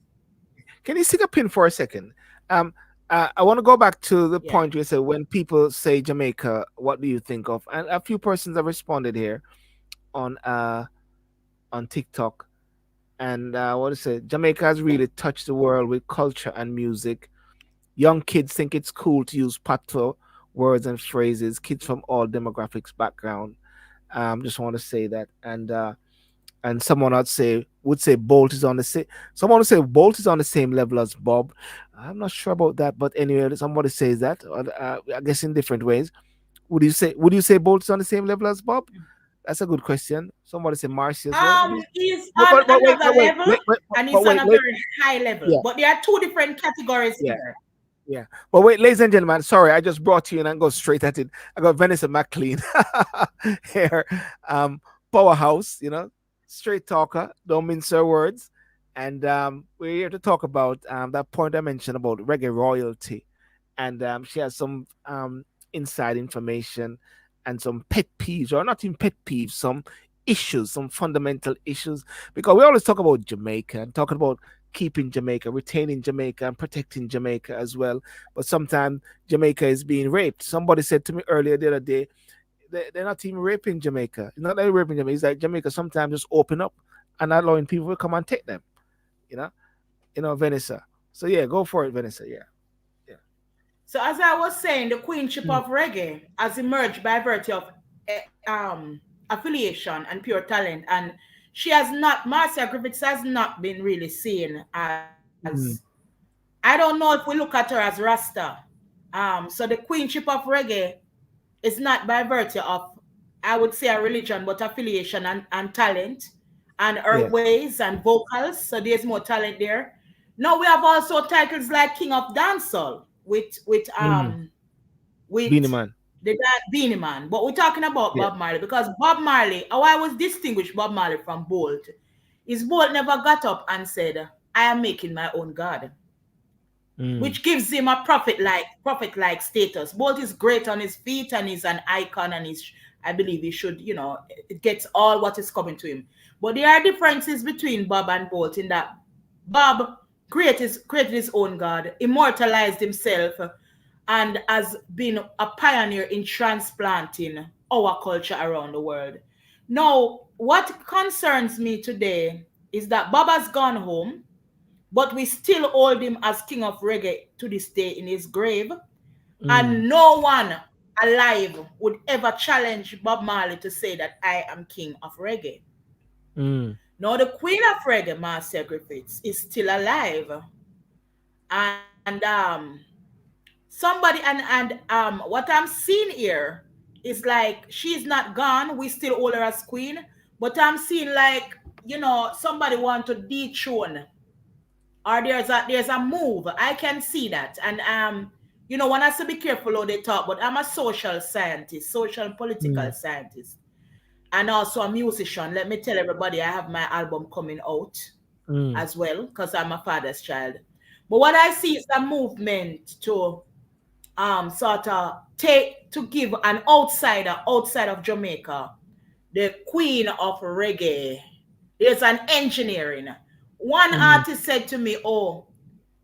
Can you stick a pin for a second? Um, I want to go back to the Yeah. point where you said when people say Jamaica, what do you think of? And a few persons have responded here on TikTok, and what to say? Jamaica has really touched the world with culture and music. Young kids think it's cool to use patois words and phrases. Kids from all demographics background. Just want to say that, and someone would say Bolt is on the same. Someone would say Bolt is on the same level as Bob. I'm not sure about that, but anyway, somebody says that. I guess in different ways. Would you say Bolt is on the same level as Bob? That's a good question. Somebody say Marcy as well. Would you? He's But, on but, but wait, another but wait, level wait, wait, and but he's on wait, a wait, very high level. yeah, But there are two different categories yeah. here. Yeah. But wait, ladies and gentlemen, sorry, I just brought you in and go straight at it. I got Vanessa McLean here. Um, Powerhouse, straight talker, don't mince her words. And we're here to talk about that point I mentioned about reggae royalty. And she has some inside information and some pet peeves, or not even pet peeves, some issues, some fundamental issues. Because we always talk about Jamaica and talking about keeping Jamaica, retaining Jamaica, and protecting Jamaica as well. But sometimes Jamaica is being raped. Somebody said to me earlier the other day, they're not even raping Jamaica. It's not that they're raping Jamaica. It's like Jamaica sometimes just open up and allowing people to come and take them. You know, Vanessa. So yeah, go for it, Vanessa. Yeah, yeah. So as I was saying, the queenship Mm, of reggae has emerged by virtue of affiliation and pure talent, and she has not. Marcia Griffiths has not been really seen as. mm, I don't know if we look at her as Rasta. So the queenship of reggae is not by virtue of, I would say, a religion, but affiliation and talent and her yeah. ways and vocals. So there's more talent there. Now we have also titles like King of Dancehall Mm. with Beanie Man. the guy Beanie Man. But we're talking about Yeah. Bob Marley because Bob Marley, how I was distinguished Bob Marley from Bolt, is Bolt never got up and said, I am making my own God, Mm, which gives him a prophet like status. Bolt is great on his feet and he's an icon and he's, I believe he should, it gets all what is coming to him. But there are differences between Bob and Bolt in that Bob created his own God, immortalized himself, and has been a pioneer in transplanting our culture around the world. Now, what concerns me today is that Bob has gone home, but we still hold him as king of reggae to this day in his grave. mm, And no one alive would ever challenge Bob Marley to say that I am king of reggae. mm, Now, the queen of reggae, Marcia Griffiths, is still alive. And somebody and what I'm seeing here is like she's not gone. We still hold her as queen, but I'm seeing like somebody want to dethrone, or there's a move. I can see that. And one has to be careful how they talk, but I'm a social scientist, social and political mm, scientist, and also a musician. Let me tell everybody I have my album coming out mm, as well because I'm a father's child. But what I see is a movement to sort of take to give an outsider outside of Jamaica the queen of reggae. There's an engineering. One mm. artist said to me, "Oh,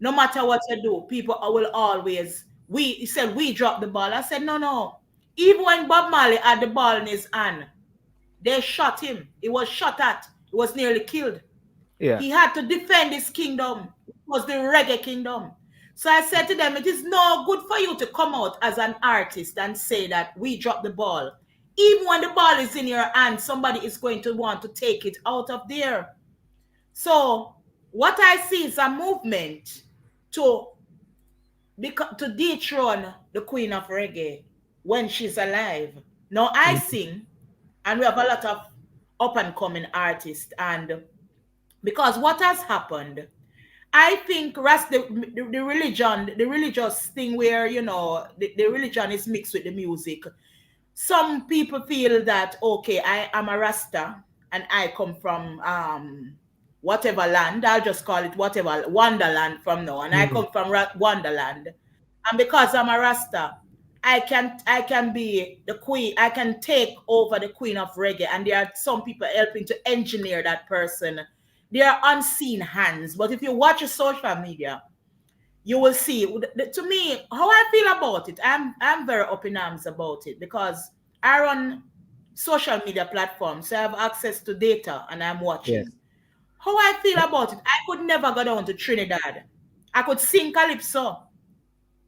no matter what you do, people will always he said we drop the ball." I said, "No, no. Even when Bob Marley had the ball in his hand, they shot him. He was shot at. He was nearly killed. Yeah. He had to defend his kingdom. It was the reggae kingdom." So I said to them, it is no good for you to come out as an artist and say that we dropped the ball. Even when the ball is in your hand, somebody is going to want to take it out of there. So what I see is a movement to to dethrone the queen of reggae when she's alive. Now I Mm, sing, and we have a lot of up and coming artists, and because what has happened, I think the religion, the religious thing where the religion is mixed with the music. some people feel that okay, I am a Rasta and I come from whatever land. I'll just call it whatever Wonderland from now, and I Mm. come from Wonderland, and because I'm a Rasta, I can be the queen. I can take over the queen of reggae, and there are some people helping to engineer that person. They are unseen hands, but if you watch your social media, you will see. To me, how I feel about it, I'm very up in arms about it because I run social media platforms, so I have access to data and I'm watching. Yes. How I feel about it, I could never go down to Trinidad. I could sing calypso,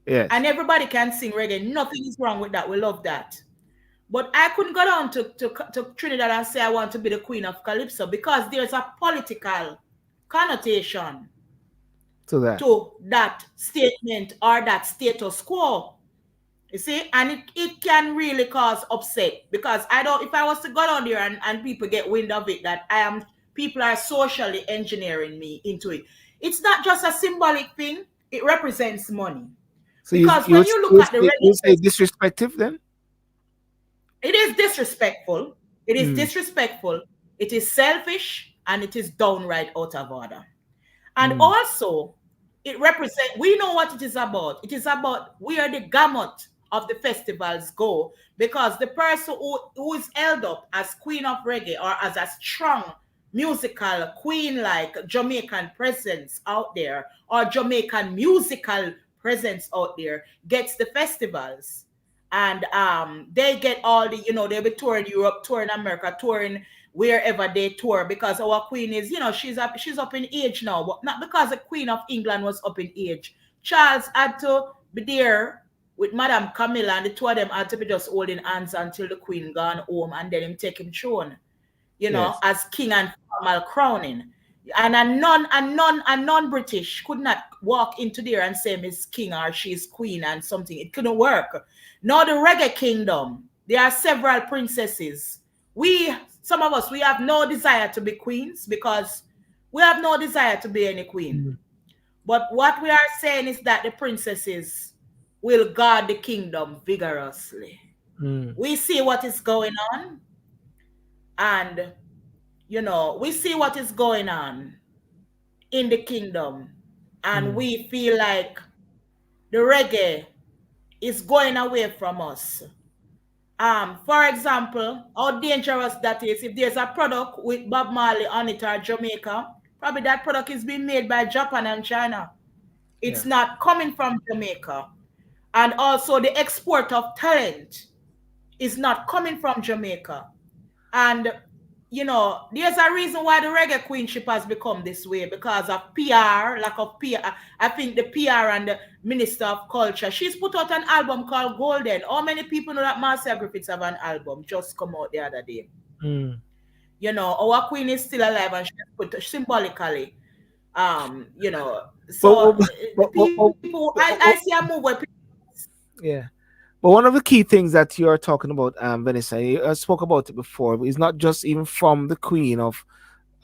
Yes. and everybody can sing reggae. Nothing is wrong with that. We love that. But I couldn't go down to Trinidad and say I want to be the queen of calypso because there's a political connotation To that. to that statement or that status quo. You see, and it can really cause upset because I don't, if I was to go down there and people get wind of it that people are socially engineering me into it. It's not just a symbolic thing, it represents money. So Because when you look at the you reggae say disrespective then? it is disrespectful. It is Mm. disrespectful. It is selfish and it is downright out of order. And Mm. also, it represents, we know what it is about. It is about where the gamut of the festivals go because the person who is held up as queen of reggae or as a strong musical queen like Jamaican presence out there or Jamaican musical presence out there gets the festivals, and they get all the, they'll be touring Europe, touring America, touring wherever they tour because our queen is, she's up in age now, but not because the Queen of England was up in age. Charles had to be there with Madame Camilla, and the two of them had to be just holding hands until the Queen gone home, and then him take him throne, Yes. as king and formal crowning. And a non-British could not walk into there and say Miss King or she's queen and something. It couldn't work. Now the reggae kingdom, there are several princesses. We, some of us, we have no desire to be queens because we have no desire to be any queen. Mm. But what we are saying is that the princesses will guard the kingdom vigorously. Mm. We see what is going on, and we see what is going on in the kingdom, and Mm. we feel like the reggae is going away from us. For example, how dangerous that is if there's a product with Bob Marley on it or Jamaica, probably that product is being made by Japan and China. Yeah. It's not coming from Jamaica. And also the export of talent is not coming from Jamaica. And there's a reason why the reggae queenship has become this way because of PR, lack of PR. I think the PR and the Minister of Culture, she's put out an album called Golden. How many people know that Marcia Griffiths have an album just come out the other day? Mm. Our queen is still alive and she's put symbolically, um, you know. But, So the but, but, but, people, I see a move where people, yeah. But one of the key things that you're talking about, Vanessa, you spoke about it before, is not just even from the queen of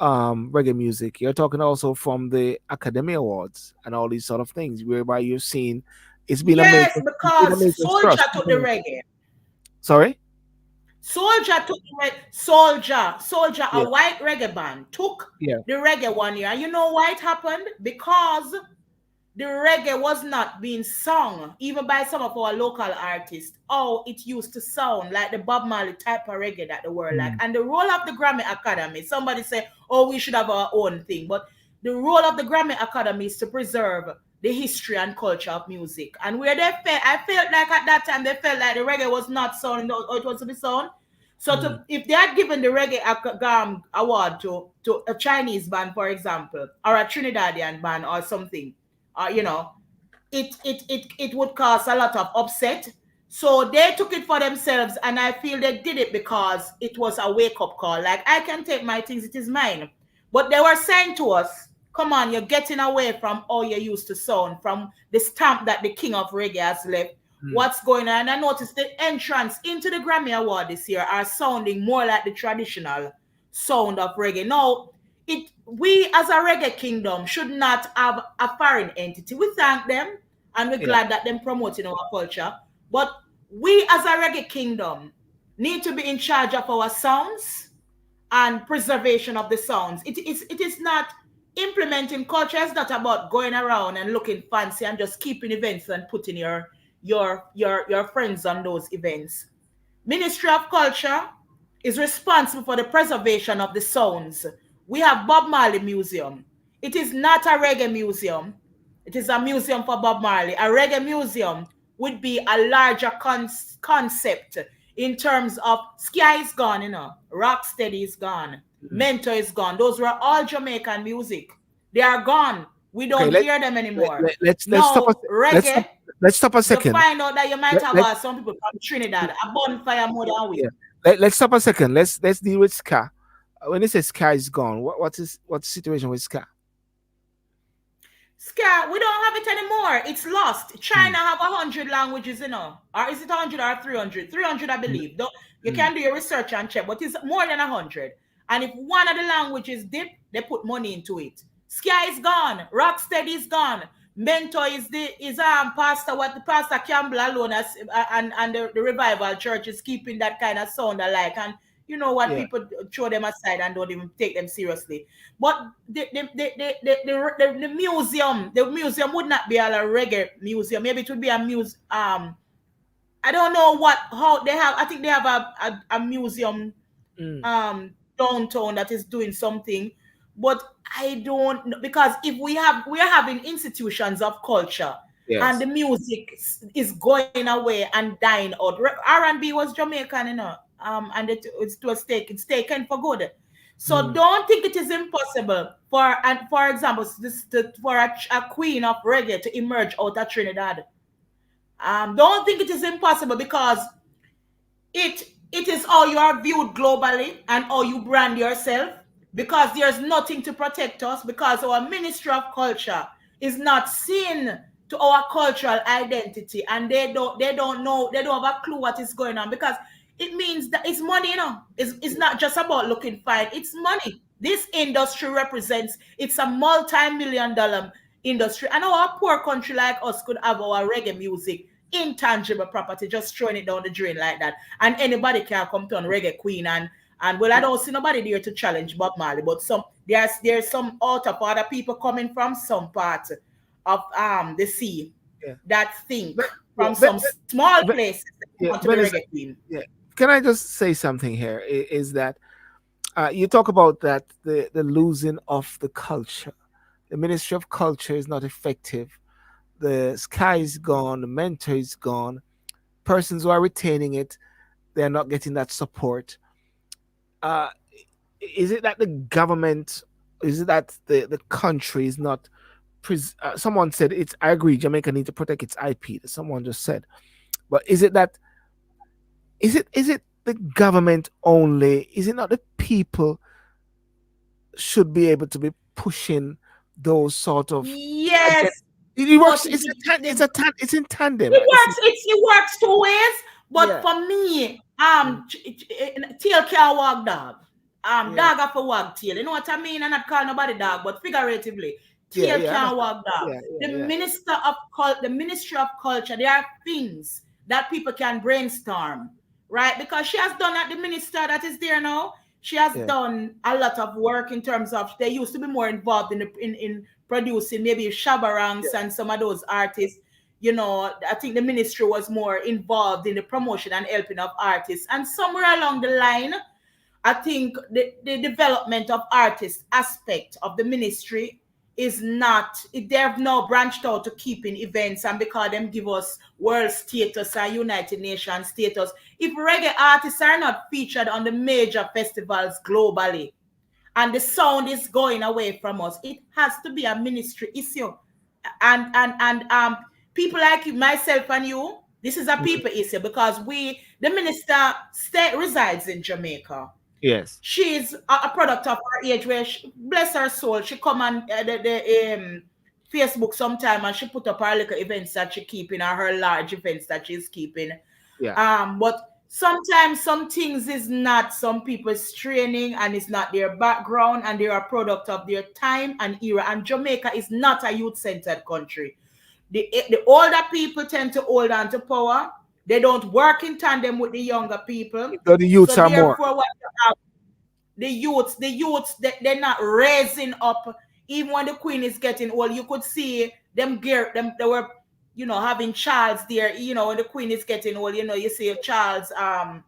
reggae music. You're talking also from the Academy Awards and all these sort of things, whereby you're seeing yes, it's been a because major Soldier thrust. took the reggae. Sorry? Soldier took the Soldier, a Yeah. white reggae band, took Yeah. the reggae one year. And you know why it happened? Because the reggae was not being sung, even by some of our local artists. Oh, it used to sound like the Bob Marley type of reggae that the world like. Mm. And the role of the Grammy Academy, somebody say, oh, we should have our own thing. But the role of the Grammy Academy is to preserve the history and culture of music. And where I felt like at that time, they felt like the reggae was not sounding how it was to be sound. So Mm. if they had given the reggae award to a Chinese band, for example, or a Trinidadian band or something, uh, you know, it would cause a lot of upset. So they took it for themselves, and I feel they did it because it was a wake up call. Like, I can take my things, it is mine. But they were saying to us, come on, you're getting away from all you used to sound, from the stamp that the king of reggae has left. Mm. What's going on? And I noticed the entrance into the Grammy Award this year are sounding more like the traditional sound of reggae. Now, we as a reggae kingdom should not have a foreign entity. We thank them and we're Yeah. glad that them promoting our culture. But we as a reggae kingdom need to be in charge of our sounds and preservation of the sounds. It is not implementing culture. It's not about going around and looking fancy and just keeping events and putting your friends on those events. Ministry of Culture is responsible for the preservation of the sounds. We have Bob Marley Museum. It is not a reggae museum. It is a museum for Bob Marley. A reggae museum would be a larger concept in terms of Sky is gone, Rocksteady is gone, Mm. Mentor is gone. Those were all Jamaican music. They are gone. We Okay, don't hear them anymore. let's stop Now, let's stop reggae, let's stop a you second. find out that you might have Let some people from Trinidad, a bonfire more than yeah. we. Let's stop a second. Let's deal with ska. When you say ska is gone, what's the situation with ska? Ska, we don't have it anymore. It's lost. Mm. China have 100 languages, or is it 100 or 300? 300, I Mm. believe. Don't, you Mm. can do your research and check, but it's more than 100. And if one of the languages dip, they put money into it. Ska is gone. Rocksteady is gone. Mentor is pastor what the pastor Campbell alone as, and the revival church is keeping that kind of sound alike, and you know what, Yeah. people throw them aside and don't even take them seriously. But the museum would not be a reggae museum. Maybe it would be a I don't know how they have. I think they have a museum Mm. downtown that is doing something, but I don't know, because if we are having institutions of culture and Yes. the music is going away and dying out. R&B was Jamaican, and it's taken for good. So Mm. don't think it is impossible for example, for a queen of reggae to emerge out of Trinidad. Don't think it is impossible, because it it is how you are viewed globally and how you brand yourself, because there's nothing to protect us, because our Ministry of Culture is not seen to our cultural identity, and they don't know, they don't have a clue what is going on, because it means that it's money, it's not just about looking fine, it's money. This industry represents, it's a multi-million dollar industry, and our poor country like us could have our reggae music, intangible property, just throwing it down the drain like that, and anybody can come to a reggae queen, and well, I don't see nobody there to challenge Bob Marley, but there's some out of other people coming from some part of the sea Yeah. that think But, yeah. from some small But places that they yeah. want to be But reggae queen. yeah. Can I just say something here? Is that you talk about that the losing of the culture. The Ministry of Culture is not effective. The sky is gone. The mentor is gone. Persons who are retaining it, they are not getting that support. Uh, is it that the government? Is it that the country is not? Someone said it's. I agree. Jamaica needs to protect its IP. That someone just said. But is it that? Is it the government only? Is it not the people should be able to be pushing those sort of Yes, agenda? It but works. It's in tandem. it works two ways. But Yeah. for me, Mm. tail can't walk dog. Yeah. Dog have to walk tail. You know what I mean? I'm not calling nobody dog, but figuratively, Yeah. tail Yeah. I can't understand. walk dog. Yeah. Yeah. The Yeah. the Ministry of Culture, there are things that people can brainstorm, right? Because she has done at the minister that is there now. She has Yeah. done a lot of work in terms of, they used to be more involved in producing maybe Shabarangs Yeah. and some of those artists. I think the ministry was more involved in the promotion and helping of artists. And somewhere along the line, I think the development of artists aspect of the ministry is not, they have now branched out to keeping events, and because them give us world status and United Nations status. If reggae artists are not featured on the major festivals globally, and the sound is going away from us, it has to be a ministry issue. And people like myself and you, this is a Mm. people issue, because the minister resides in Jamaica. Yes. She's a product of her age, where bless her soul, she come on the Facebook sometime, and she put up her little events that she keeping, or her large events that she's keeping. Yeah. But sometimes some things is not some people's training, and it's not their background, and they are a product of their time and era. And Jamaica is not a youth-centered country. The older people tend to hold on to power, They don't work in tandem with the younger people. So the So youths are more. therefore, what you have, the youths, they're not raising up. Even when the queen is getting old, you could see them gear them. They were, having Charles there. When the queen is getting old, you see Charles, And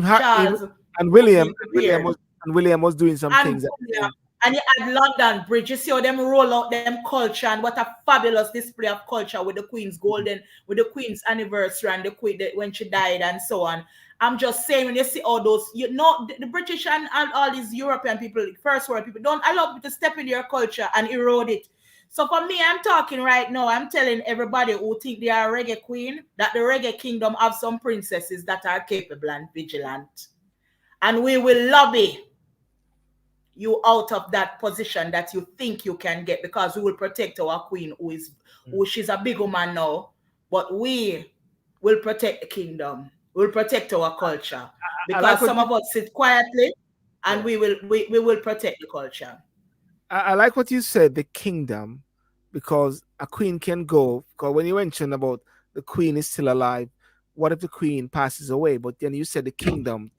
Charles and was William being prepared. and William was doing some And things at the William, end. and you had London Bridge. You see how them roll out them culture, and what a fabulous display of culture with the with the Queen's anniversary and the Queen when she died and so on. I'm just saying, when you see all those, the British and all these European people, first world people, don't allow people to step in your culture and erode it. So for me, I'm talking right now. I'm telling everybody who think they are reggae queen that the reggae kingdom have some princesses that are capable and vigilant, and we will lobby you out of that position that you think you can get, because we will protect our queen who she's a big woman now, but we will protect the kingdom. We'll protect our culture, I like because what some you of us sit quietly, and yeah. we will protect the culture. I like what you said, the kingdom, because a queen can go. Because when you mentioned about the queen is still alive, what if the queen passes away? But then you said the kingdom.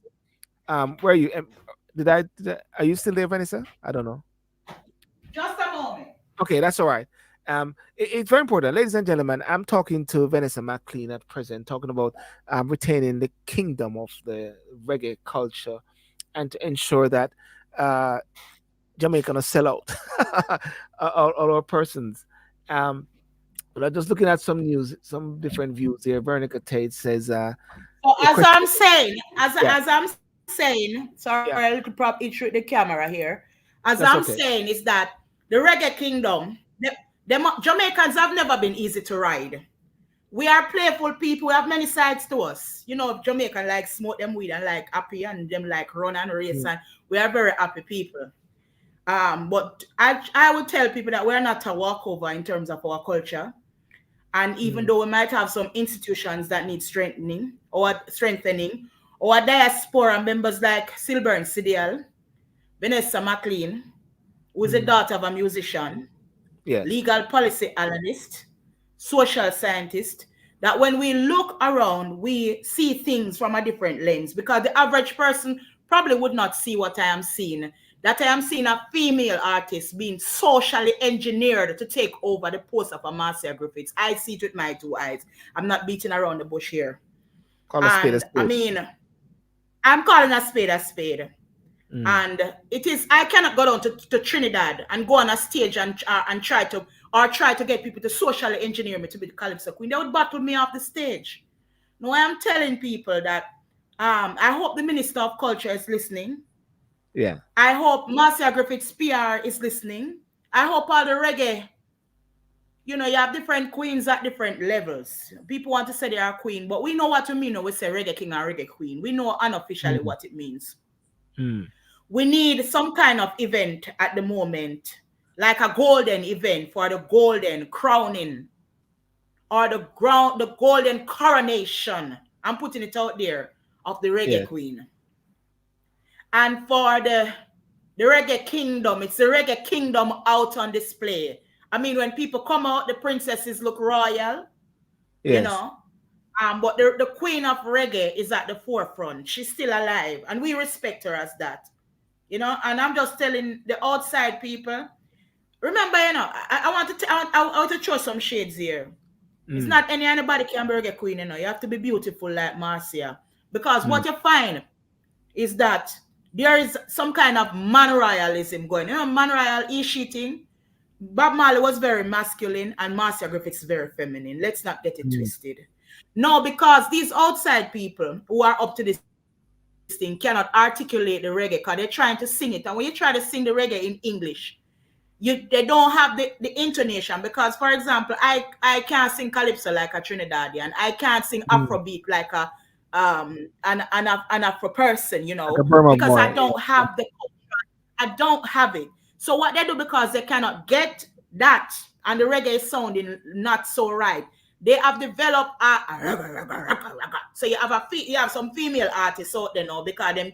Where are you? Are you still there, Vanessa? I don't know. Just a moment. Okay, that's all right. It's very important, ladies and gentlemen. I'm talking to Vanessa McLean at present, talking about retaining the kingdom of the reggae culture, and to ensure that uh, Jamaica not sell out all our persons. Um, but I'm just looking at some news, some different views here. Veronica Tate says So the question. Yeah, as I'm saying, sorry, I yeah, little prop it through the camera here. As I'm that's okay. saying is that the reggae kingdom, Jamaicans have never been easy to ride. We are playful people. We have many sides to us. Jamaican like smoke them weed and like happy, and them like run and race, Mm, and we are very happy people. But I would tell people that we're not a walkover in terms of our culture. And even mm, though we might have some institutions that need strengthening, or diaspora members like Silburn Sidial, Vanessa McLean, who is the mm. daughter of a musician, Yes. legal policy analyst, social scientist, that when we look around, we see things from a different lens, because the average person probably would not see what I am seeing. That I am seeing a female artist being socially engineered to take over the post of a Marcia Griffiths. I see it with my two eyes. I'm not beating around the bush here. Call a spade a And I spade. mean, I'm calling a spade a spade. Mm, And it is, I cannot go down to Trinidad and go on a stage and try to get people to socially engineer me to be the calypso queen. They would battle me off the stage. No, I am telling people that I hope the Minister of Culture is listening. yeah. I hope Marcia Griffiths PR is listening. I hope all the reggae, you have different queens at different levels. People want to say they are queen, but we know what we mean when we say reggae king or reggae queen. We know unofficially Mm, what it means. mm, We need some kind of event at the moment, like a golden event for the golden crowning, or the golden coronation. I'm putting it out there, of the reggae yes. queen. And for the reggae kingdom, it's the reggae kingdom out on display. I mean, when people come out, the princesses look royal, you Yes. know. But the queen of reggae is at the forefront. She's still alive, and we respect her as that. And I'm just telling the outside people, remember, I want to I want to throw some shades here. It's Mm, not anybody can be a queen. You have to be beautiful like Marcia, because mm, what you find is that there is some kind of man royalism going. Man royal is cheating. Bob Marley was very masculine, and Marcia Griffiths is very feminine. Let's not get it mm, twisted. No, because these outside people who are up to this thing cannot articulate the reggae, because they're trying to sing it. And when you try to sing the reggae in English, they don't have the intonation. Because, for example, I can't sing calypso like a Trinidadian. I can't sing mm. Afrobeat like an Afro person, Like a Burma because boy. I don't have it. So what they do, because they cannot get that, and the reggae is sounding not so right, they have developed so you have some female artists out there now, because them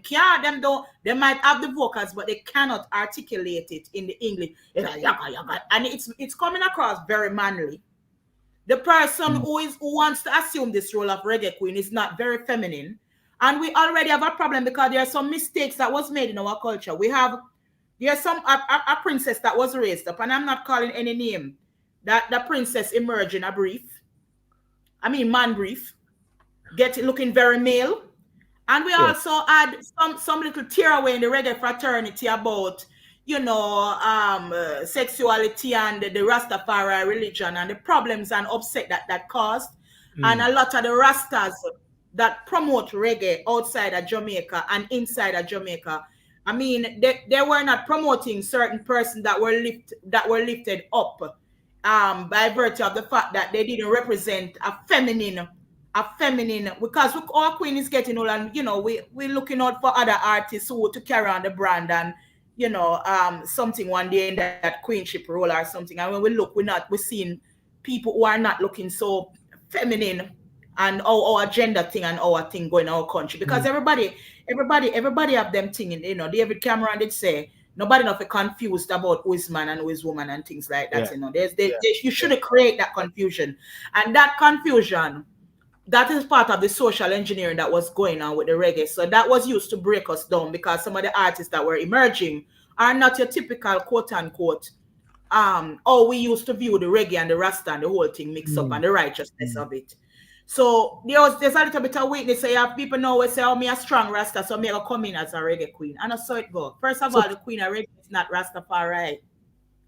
don't, they might have the vocals, but they cannot articulate it in the English, and it's coming across very manly. The person mm, who wants to assume this role of reggae queen is not very feminine. And we already have a problem because there are some mistakes that was made in our culture. There's some a princess that was raised up, and I'm not calling any name. That the princess emerged in a brief. I mean man brief, get it looking very male. And we yeah. also had some little tearaway in the reggae fraternity about, sexuality and the Rastafari religion and the problems and upset that caused. And Mm, a lot of the Rastas that promote reggae outside of Jamaica and inside of Jamaica, I mean, they were not promoting certain persons that were lifted up by virtue of the fact that they didn't represent a feminine, because our queen is getting old, and we're looking out for other artists who to carry on the brand, and something one day in that queenship role or something. And when we look, we're seeing people who are not looking so feminine, and our gender thing and our thing going in our country, because mm, everybody have them thing. David Cameron did say nobody not be confused about who is man and who is woman and things like that. yeah, There's, yeah, you yeah. shouldn't create that confusion, and that confusion, that is part of the social engineering that was going on with the reggae. So that was used to break us down, because some of the artists that were emerging are not your typical quote unquote oh, we used to view the reggae and the rasta and the whole thing mixed up, Mm, and the righteousness mm. of it. So there's a little bit of weakness. So you have people now we say, oh, me a strong rasta, so me I come in as a reggae queen. And I saw it go. First of So all, the queen of reggae is not Rastafari.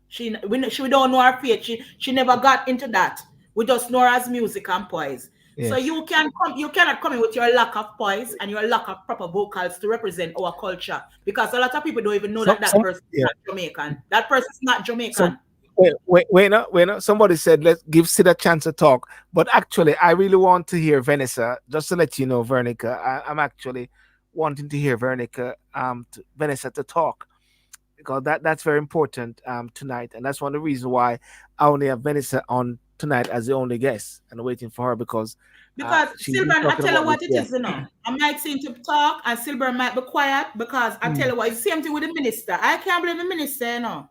She don't know her faith. She never got into that. We just know her as music and poise. So yes, you cannot come in with your lack of poise and your lack of proper vocals to represent our culture, because a lot of people don't even know that that some person is yeah. not Jamaican. That person is not Some Jamaican. wait, no. Somebody said let's give Sid a chance to talk, but actually, I really want to hear Vanessa. Just to let you know, Vernica, I'm actually wanting to hear Vanessa to talk, because that's very important tonight, and that's one of the reasons why I only have Vanessa on tonight as the only guest, and waiting for her because Because she's been Silver, I talking tell about you this. what it Yeah. is, I might seem to talk and Silver might be quiet, because I tell Mm, you what, it's the same thing with the minister. I can't blame the minister.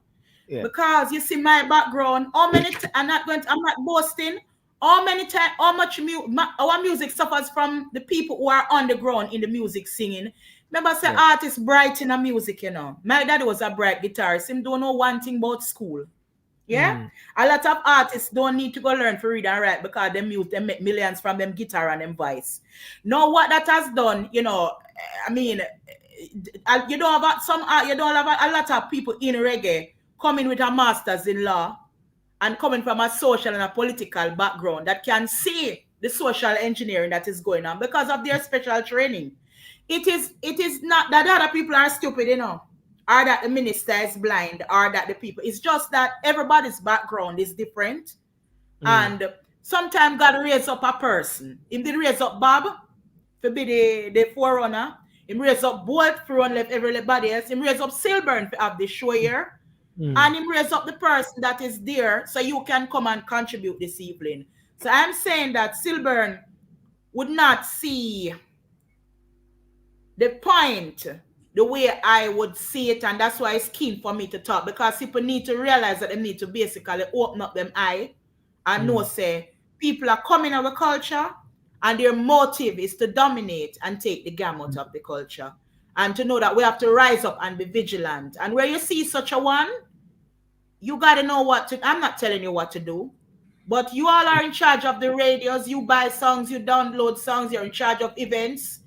yeah. Because you see my background, I'm not boasting. How many times, how much our music suffers from the people who are on the ground in the music singing. Remember, say Yeah. artists bright in the music. My dad was a bright guitarist. Him don't know one thing about school. Yeah, Mm, a lot of artists don't need to go learn to read and write, because them make millions from them guitar and them voice. Now what that has done, I mean, you don't have you don't have a lot of people in reggae coming with a masters in law and coming from a social and a political background that can see the social engineering that is going on because of their special training. It is not that the other people are stupid, or that the minister is blind, or that the people. It's just that everybody's background is different. mm, And sometimes God raise up a person. Him did raise up Bob to be the forerunner. Him raise up Bolt for run left everybody else. Him raise up Silburn to have the show here. mm, And him raise up the person that is there so you can come and contribute this evening. So I'm saying that Silburn would not see the point the way I would see it, and that's why it's keen for me to talk, because people need to realize that they need to basically open up them eye and know mm, say people are coming our culture and their motive is to dominate and take the gamut of the culture, and to know that we have to rise up and be vigilant. And where you see such a one, you got to know what to. I'm not telling you what to do, but you all are in charge of the radios. You buy songs, you download songs, you're in charge of events.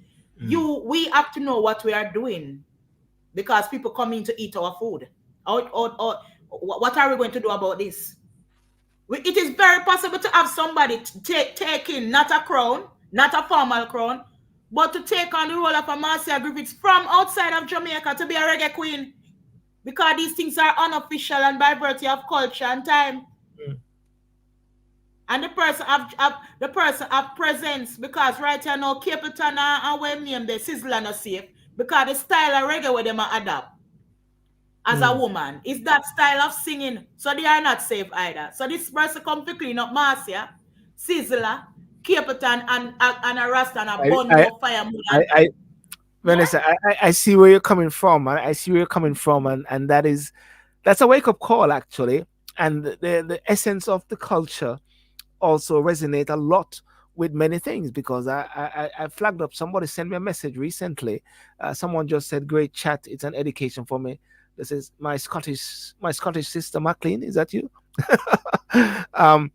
mm, We have to know what we are doing, because people come in to eat our food. Or what are we going to do about this? It is very possible to have somebody taking not a crown, not a formal crown, but to take on the role of a Marcia Griffiths from outside of Jamaica to be a reggae queen, because these things are unofficial and by virtue of culture and time. mm. And the person have presence, because right here now Capleton and when name the Sizzler not safe, because the style of reggae where them adapt as a Mm. woman is that style of singing, so they are not safe either. So this person come to clean up Marcia, Sizzler, Capleton, and a Rasta and a I, bun I, more fire moon and I, yeah. Vanessa, I see where you're coming from. I see where you're coming from, and that's a wake up call actually. And the essence of the culture also resonate a lot with many things because I flagged up. Somebody sent me a message recently. Someone just said, "Great chat. It's an education for me." This is my Scottish sister Maclean. Is that you? um,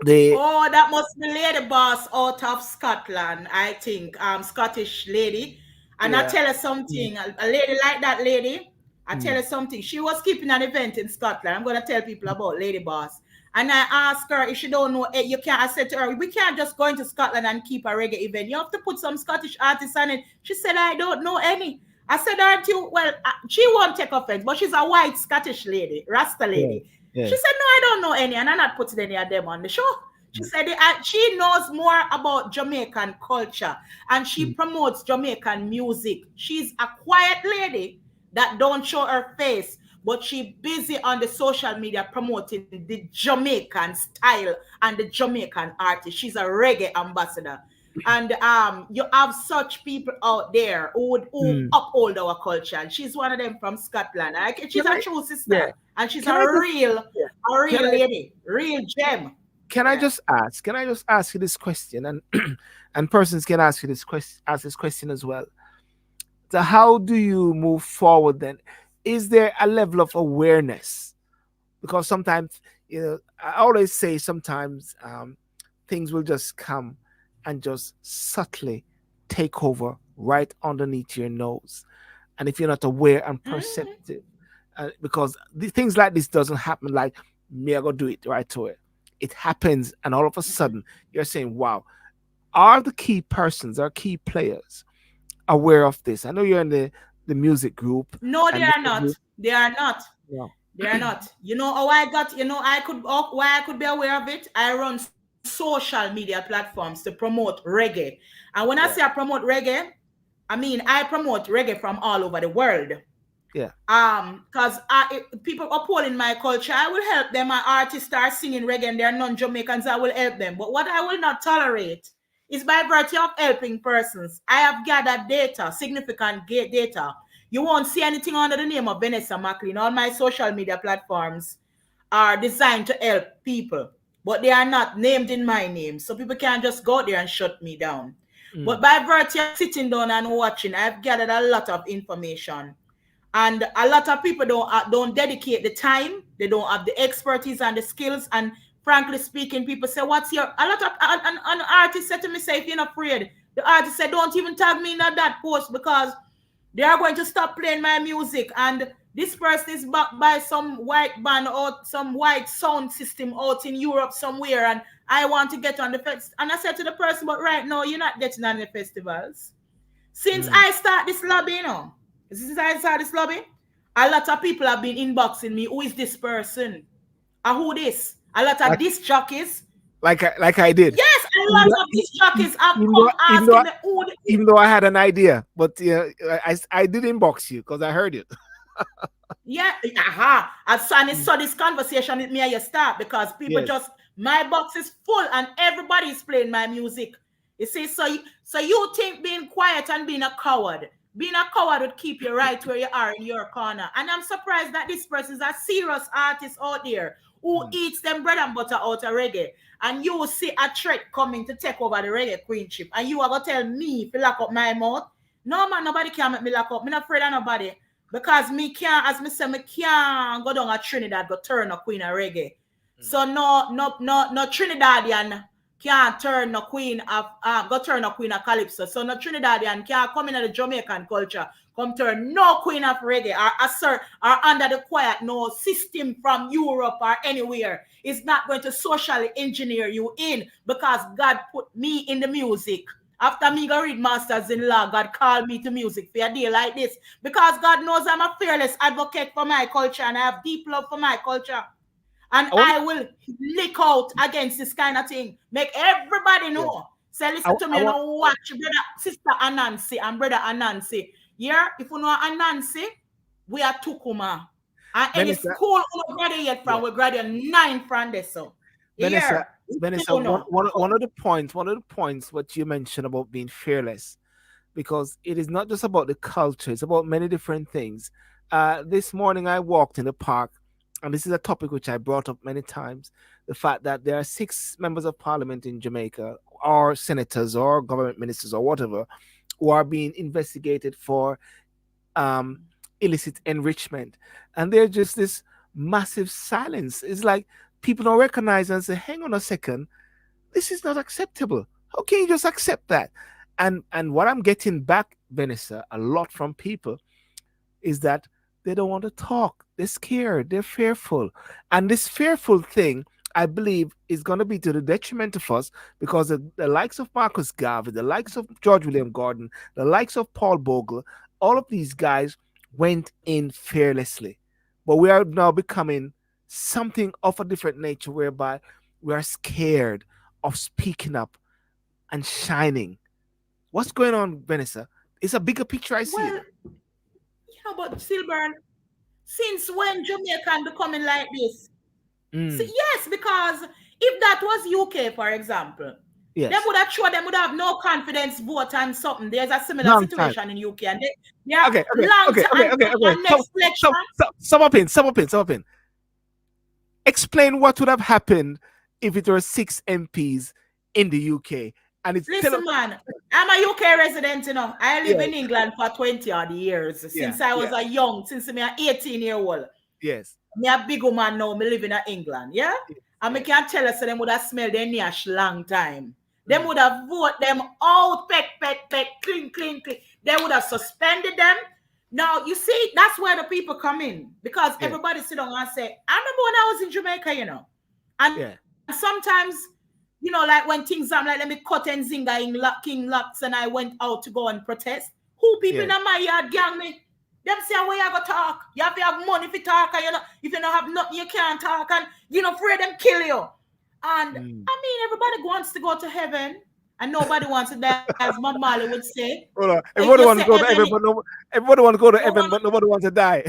the Oh, that must be Lady Boss out of Scotland, I think. Scottish lady. And I yeah. tell her Mm, something, a lady like that lady, I tell mm, her something. She was keeping an event in Scotland. I'm gonna tell people about Lady Boss. And I asked her if she don't know you can't. I said to her, we can't just go into Scotland and keep a reggae event. You have to put some Scottish artists on it. She said, I don't know any. I said, aren't you? Well, she won't take offense, but she's a white Scottish lady, Rasta yes, lady. She yes. said, no, I don't know any, and I'm not putting any of them on the show. She said she knows more about Jamaican culture and she Mm, promotes Jamaican music. She's a quiet lady that don't show her face, but she busy on the social media promoting the Jamaican style and the Jamaican artist. She's a reggae ambassador. And you have such people out there who mm. uphold our culture. And she's one of them from Scotland. She's Can a I? true sister, Yeah. and she's Can I just? Yeah. a Can real I? lady, real gem. Can I Yeah. just ask? Can I just ask you this question, and and persons can ask you this question, ask this question as well. So, how do you move forward then? Is there a level of awareness? Because sometimes, I always say sometimes things will just come and just subtly take over right underneath your nose, and if you're not aware and Mhm. perceptive, because things like this doesn't happen like me, I go do it right away. It happens, and all of a sudden you're saying, "Wow, are the key persons, are key players aware of this?" I know you're in the music group, No, they and are many of not. you, They are not. no, They are not. You know how I got, why I could be aware of it? I run social media platforms to promote reggae. And when I say I yeah, promote reggae, I mean I promote reggae from all over the world. yeah, Because people upholding my culture, I will help them. My artists start singing reggae and they're non-Jamaicans, I will help them. But what I will not tolerate is by virtue of helping persons. I have gathered data, significant data. You won't see anything under the name of Vanessa McLean. All my social media platforms are designed to help people, but they are not named in my name. So people can't just go there and shut me down. mm, But by virtue of sitting down and watching, I've gathered a lot of information, and a lot of people don't dedicate the time, they don't have the expertise and the skills. And frankly speaking, people say, what's your, a lot of an artist said to me, say, if you're not afraid, the artist said, don't even tag me in that post, because they are going to stop playing my music. And this person is backed by some white band or some white sound system out in Europe somewhere, and I want to get on the fest. And I said to the person, but right now you're not getting on the festivals. Since mm. I start this lobby, since I start this lobby, a lot of people have been inboxing me. Who is this person? Who this? A lot of Like disc jockeys. like I did. Yes, a Even lot though, of disc jockeys have even though, come even though, asking me who this is. even though I had an idea, but yeah, I did inbox you because I heard it. Yeah, and so this conversation with me and you start because people Yes. just, my box is full and everybody's playing my music. You see, so you think being quiet and being a coward would keep you right where you are in your corner. And I'm surprised that this person is a serious artist out there who Mm, eats them bread and butter out of reggae. And you will see a threat coming to take over the reggae queenship. And you are gonna tell me to lock up my mouth. No man, nobody can make me lock up. Me not afraid of nobody. Because me can't, as me say, me can't go down a Trinidad go turn a queen of reggae. mm. So no Trinidadian can't turn a queen of go turn a queen of calypso. So no Trinidadian can't come in the Jamaican culture, come turn no queen of reggae or assert or under the quiet no system from Europe or anywhere is not going to socially engineer you in, because God put me in the music. After me go read masters in law, God called me to music for a day like this. Because God knows I'm a fearless advocate for my culture and I have deep love for my culture. And I want, I will lick out against this kind of thing. Make everybody yeah, know. Say, I, listen to I me, you want, know, watch brother, sister Anansi and brother Anansi. Yeah, if you know Anansi, we are Tukuma. And any Vanessa, school we graduate yeah, from, we graduate 9 from this. So, Vanessa, here, you Vanessa. One, know. one, one of the points what you mentioned about being fearless, because it is not just about the culture; it's about many different things. This morning I walked in the park, and this is a topic which I brought up many times, the fact that there are 6 members of parliament in Jamaica, or senators, or government ministers, or whatever, who are being investigated for um, illicit enrichment. And there's just this massive silence. It's like people don't recognize and say, hang on a second, this is not acceptable. How can you just accept that? And what I'm getting back, Vanessa, a lot from people is that they don't want to talk. They're scared. They're fearful. And this fearful thing, I believe, is going to be to the detriment of us, because the likes of Marcus Garvey, the likes of George William Gordon, the likes of Paul Bogle, all of these guys went in fearlessly. But we are now becoming something of a different nature, whereby we are scared of speaking up and shining. What's going on, Vanessa? It's a bigger picture. I see it. Well, yeah, but Silburn, since when Jamaican becoming like this? See, Mm, yes, because if that was UK, for example, yes. them would have no confidence vote and something. There's a similar Long time. situation in UK, and they are Okay, okay, long okay, to okay, okay, okay. and So, next election. so, so, sum up in, sum up in, sum up in. Explain what would have happened if it were 6 MPs in the UK, and it's tell us. Listen, man, I'm a UK resident, you know. I live Yeah, in England for 20 odd years yeah, since I was yeah, a young, since me a 18-year-old. yes, Me a big woman now, me living in England, yeah? yes, And me yes. can tell us them would have smelled their nash long time. Them Mm, would have vote them out, peck, clean, clean, clean. They would have suspended them. Now, you see, that's where the people come in. Because yeah, everybody sit down and say, I remember when I was in Jamaica, you know. And yeah, sometimes, like when things I'm like, let me cut and zinga in King Locks and I went out to go and protest. Who people in yes. my yard gang me? Them say where you go talk. You have to have money if you talk, and if you don't have nothing, you can't talk, and you know, afraid them kill you. And Mm. I mean, everybody wants to go to heaven, and nobody wants to die, as my Marley would say. Hold on. If you Everybody say wants to go to heaven, heaven, but no, everybody wants to go to no one, heaven, but nobody wants to die.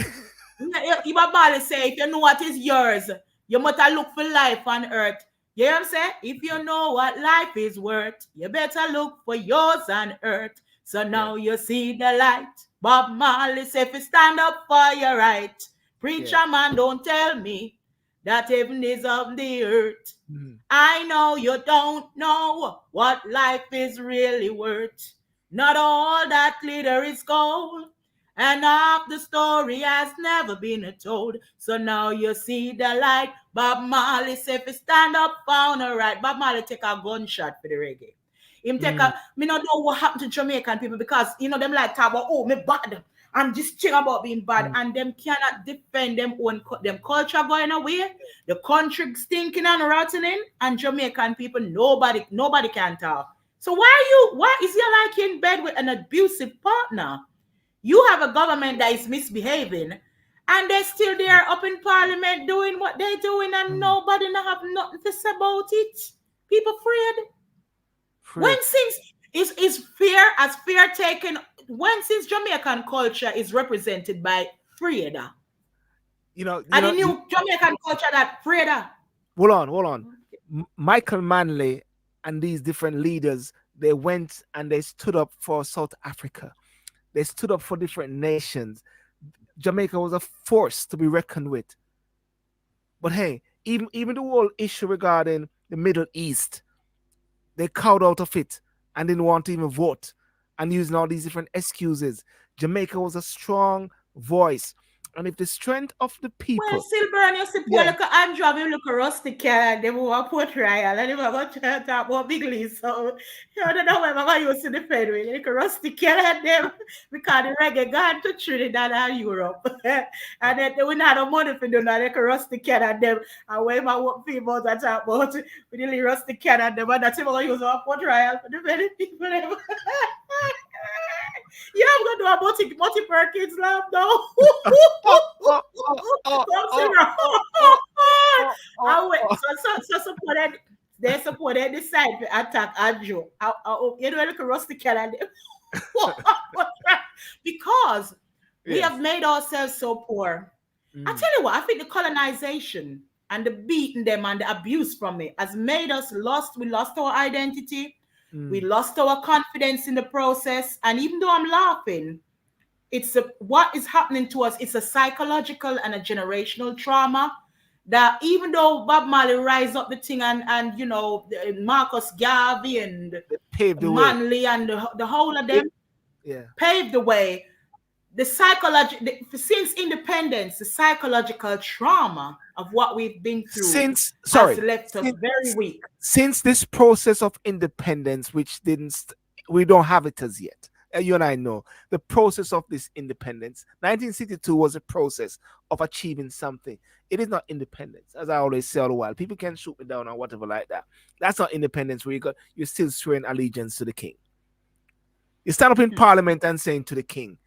Iba Marley say, if you know what is yours, you must look for life on earth. You know what I'm saying? If you know what life is worth, you better look for yours on earth. So Yes, now you see the light. Bob Marley said, if you stand up for your right, yes. preacher man, don't tell me that heaven is of the earth. Mm. I know you don't know what life is really worth. Not all that glitter is gold, and half the story has never been told. So now you see the light. Bob Marley said, if you stand up, found a right. Bob Marley take a gunshot for the reggae. Him take Mm. a, me not know what happened to Jamaican people because, them like talk about, oh, me bad. And this thing about being bad. Mm. And them cannot defend them own, them culture going away. The country stinking and rotting, and Jamaican people, nobody can talk. So why is you like in bed with an abusive partner? You have a government that is misbehaving, and they're still there up in parliament doing what they're doing, and Mm. nobody not have nothing to say about it. People afraid. When Fred. since is fear as fear taken when since Jamaican culture is represented by Freda. You know, you And the know, new Jamaican culture that Freda. hold on, hold on. Michael Manley and these different leaders, they went and they stood up for South Africa. They stood up for different nations. Jamaica was a force to be reckoned with. But hey, even the whole issue regarding the Middle East, they cowed out of it and didn't want to even vote and using all these different excuses. Jamaica was a strong voice. And if the strength of the Well, people, Silver and you see, Paul, yeah, look at Andrew, have look at Rusty Cat, and they were put trial, and they were about to talk about Big Lee. So, I don't know where I'm going to use the Fed with. Look at Rusty Cat and them, because the reggae gone to Trinidad and Europe. And then they wouldn't have no money for them, and look at Rusty Cat and them, and where my work people that talk about, with the Rusty Cat and them, and that's what I'm going to use for trial for the very people. Yeah, I'm gonna do a multi Perkins lab now. oh, oh, oh, oh, Come see oh, me. oh, oh, oh, oh, I went oh. so supported they supported the side to attack Andrew. You know, look at Rusty Keller. Because we Yes. have made ourselves so poor. I Mm, tell you what, I think the colonization and the beating them and the abuse from it has made us lost. We lost our identity. We mm, lost our confidence in the process. And even though I'm laughing, what is happening to us. It's a psychological and a generational trauma that even though Bob Marley rise up the thing and Marcus Garvey and They paved the way. Manley and the whole of It, them yeah. paved the way, the since independence, the psychological trauma of what we've been through Since has sorry, left us since, very weak. since this process of independence, which we don't have it as yet. You and I know the process of this independence. 1962 was a process of achieving something. It is not independence, as I always say all the while. People can shoot me down or whatever like that. That's not independence where you're still swearing allegiance to the king. You stand up in Hmm. parliament and saying to the king.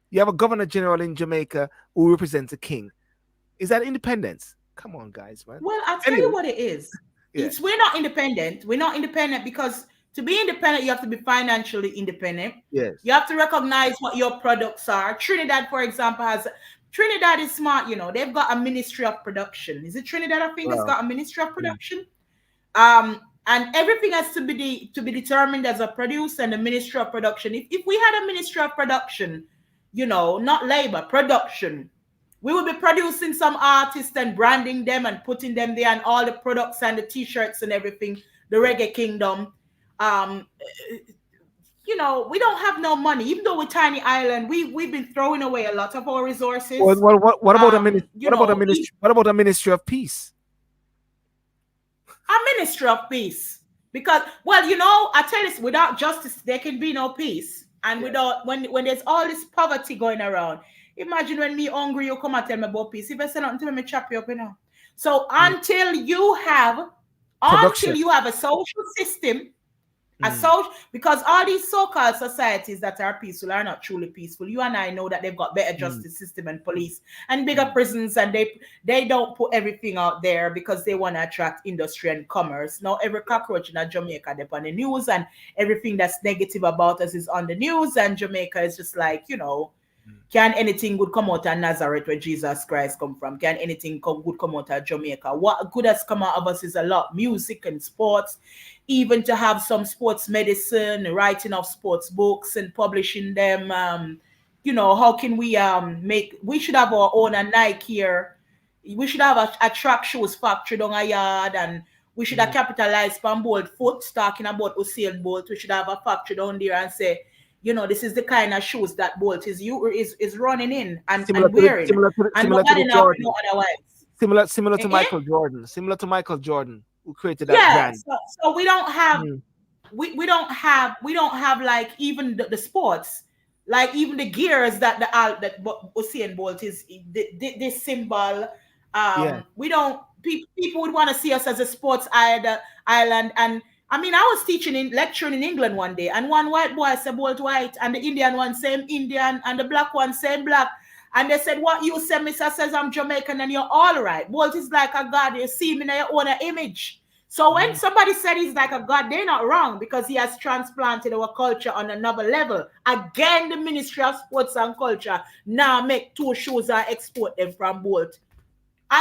You have a governor general in Jamaica who represents the king. Is that independence? Come on, guys, man. Well, I'll tell you Anyway, what it is. yeah, We're not independent. We're not independent because to be independent, you have to be financially independent. yes, You have to recognize what your products are. Trinidad, for example, Trinidad is smart, they've got a ministry of production. Is it Trinidad? I think it's wow, got a ministry of mm, production. And everything has to be determined as a producer and the ministry of production. If we had a ministry of production, not labor, production, we would be producing some artists and branding them and putting them there and all the products and the t-shirts and everything, the yeah. reggae kingdom. Um, we don't have no money, even though we're tiny island. We've been throwing away a lot of our resources. What about a ministry? You What about a know, ministry? What about a ministry of peace? a ministry of peace. Because, well, I tell you, without justice, there can be no peace. And Yeah, without when there's all this poverty going around, imagine when me hungry, you come and tell me about peace. If I say nothing to me, me chop you up, So mm, until production. you have a social system, Mm, because all these so-called societies that are peaceful are not truly peaceful. You and I know that they've got better mm, justice system and police and bigger mm, prisons, and they don't put everything out there because they want to attract industry and commerce. Now every cockroach in Jamaica they're on the news, and everything that's negative about us is on the news, and Jamaica is just like, mm. can anything good come out of Nazareth where Jesus Christ come from? Can anything good come out of Jamaica? What good has come out of us is a lot. Music and sports, even to have some sports medicine, writing of sports books and publishing them. How can we should have our own a Nike here. We should have a track shoes factory down a yard, and we should have Mm. capitalized on board foot talking about Usain Bolt. We should have a factory down there and say, this is the kind of shoes that Bolt is running in and wearing, and Similar to nobody the now Jordan. know otherwise. Similar to Eh, eh? Michael Jordan. Similar to Michael Jordan, who created that Yeah. brand. So we don't have Mm, we don't have like even the sports, like even the gears that Usain Bolt is this symbol. yeah. We don't people would want to see us as a sports island. And I mean, I was teaching in lecturing in England one day, and one white boy said Bolt white, and the Indian one same Indian, and the black one same black. And they said, "What you say, Mister says I'm Jamaican, and you're all right. Bolt is like a god. You see me in your own image." So when Mm, somebody said he's like a god, they're not wrong, because he has transplanted our culture on another level. Again, the Ministry of Sports and Culture now make two shoes and export them from Bolt.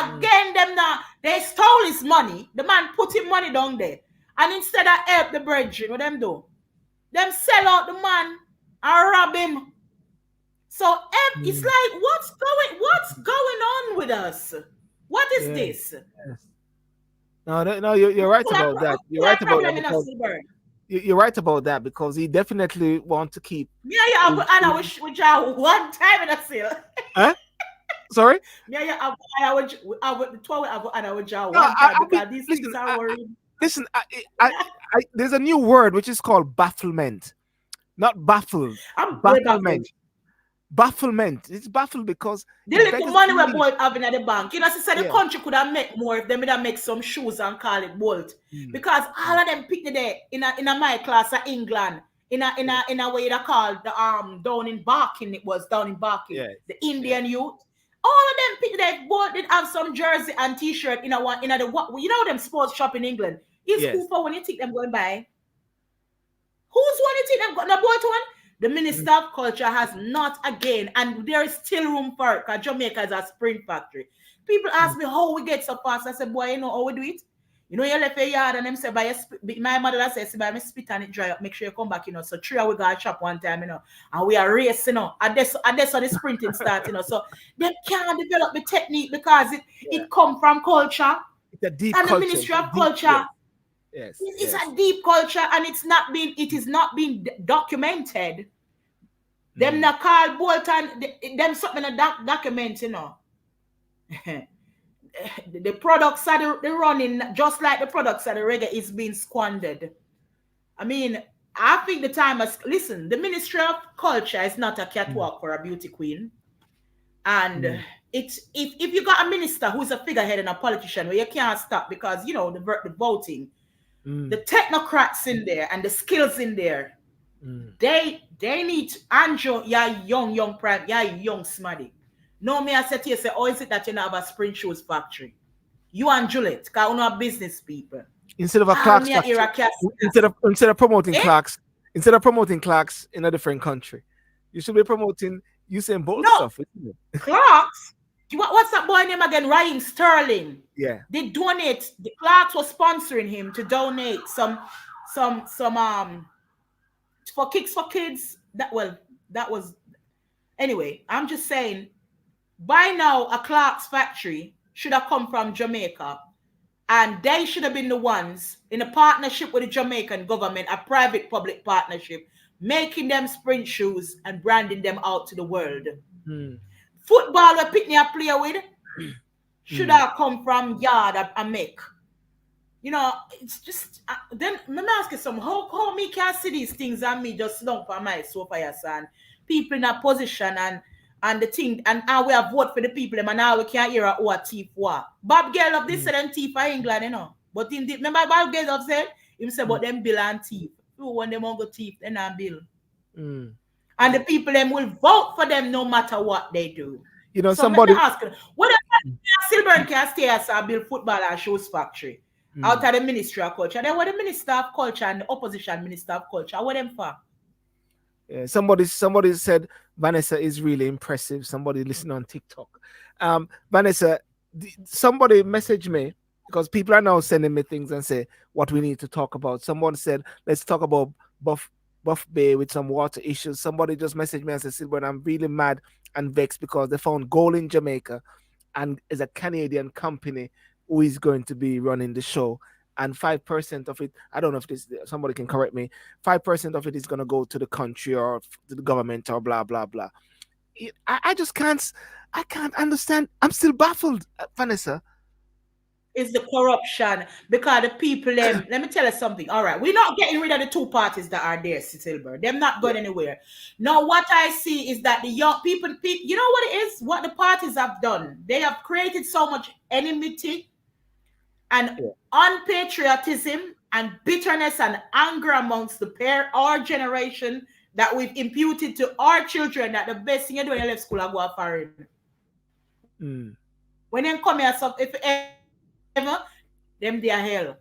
mm, Again, them now, they stole his money. The man put his money down there. And instead of help the brethren, what them do? Them sell out the man and rob him. So it's mm. like, what's going on with us? What is Yeah. this? Yes. No, no, you're right Who about that. You're who have right about that problem in a because silver? you're right about that because he definitely want to keep. Yeah, yeah, his- and I wish we draw one time in a seal. Huh? Sorry. Yeah, yeah, I would 12 and I would draw No, one time I mean, because these things listen. are worrying. Listen. There's a new word which is called bafflement, not baffled. I'm way baffled. Bafflement. Bafflement. It's baffled because The it little beggars money we're belief. both having at the bank. She said the Yeah. country could have make more if they would have make some shoes and call it Bolt. Mm, Because all mm, of them picked the day in a my class of England. yeah. In a way they called the down in Barking, it was down in Barking, Yes. the Yes. Indian youth. All of them picked the day both did have some jersey and t-shirt in the what them sports shop in England. Is who Yes. for when you think them going by? Who's one you think them got the boat one? The Mm, Minister of Culture has not again, and there is still room for it because Jamaica is a spring factory. People mm, ask me how we get so fast. I said, boy, you know how we do it? You know, you left your yard and them say, by your my mother that says, by me spit and it dry up, make sure you come back, you know. So three we got a shop one time, you know, and we are racing, you know. And that's how the sprinting start, you know. So them can't develop the technique because Yeah. it come from culture. It's a deep And the culture. Ministry It's a of deep, Culture, yes, yes, it's yes. a deep culture and it is not being documented. Them Mm, not call Bolton, them something a document, you know. The products are the running just like the products of the reggae is being squandered. I mean, I think the time has listen. The Ministry of Culture is not a mm, catwalk for a beauty queen, and mm, it's if you got a minister who's a figurehead and a politician, where you can't stop because you know the voting, the mm, technocrats in there and the skills in there, mm. they need Andrew, yeah, young prime, yeah, young smarty. No, me I said to you, say, oh, is it that you don't have a spring shoes factory? You and Juliet, because we are business people. Instead of a All Clark's me a factory, era cast. instead of promoting Eh? Clark's, instead of promoting Clark's in a different country, you should be promoting Usain Bolt No, stuff, isn't it? Clarks. What's that boy name again? Ryan Sterling. Yeah. They donate. The Clarks was sponsoring him to donate some for kicks for kids. That was anyway. I'm just saying. By now, a Clark's factory should have come from Jamaica, and they should have been the ones in a partnership with the Jamaican government, a private public partnership, making them sprint shoes and branding them out to the world. Mm, Football we Pitney a play with should mm, have come from yard a make. You know, it's just then let me ask you some how me can see these things and me just slump on my sofa yes, and people in a position and the thing and how we have vote for the people them and now we can't hear a thief war. Bob Geldof this mm, said them thief for England, you know. But in the, remember Bob Geldof said him say mm, about them bill and thief. Who when them want go thief, then not bill. mm. And the people them will vote for them no matter what they do. You know, So let me somebody. ask you, what if Silburn can stay as a build football and shoes factory out Mm. of the Ministry of Culture? Then what the Minister of Culture and the opposition Minister of Culture, what them for? Yeah, somebody said Vanessa is really impressive. Somebody listening on TikTok. Vanessa, somebody messaged me because people are now sending me things and say what we need to talk about. Someone said let's talk about Buff Buff Bay with some water issues. Somebody just messaged me and said, Silver, I'm really mad and vexed because they found gold in Jamaica and is a Canadian company who is going to be running the show. And 5% of it, I don't know if this somebody can correct me, 5% of it is going to go to the country or to the government or blah blah blah. I just can't, I can't understand. I'm still baffled, Vanessa. Is the corruption because the people them let me tell you something. All right, we're not getting rid of the two parties that are there, Silver. They're not Yeah, going anywhere. Now, what I see is that the young people, you know what it is? What the parties have done? They have created so much enmity and yeah. unpatriotism and bitterness and anger amongst the our generation that we've imputed to our children that the best thing you do when you left school and go out foreign. Mm, When they come here, so if ever, them they are hell.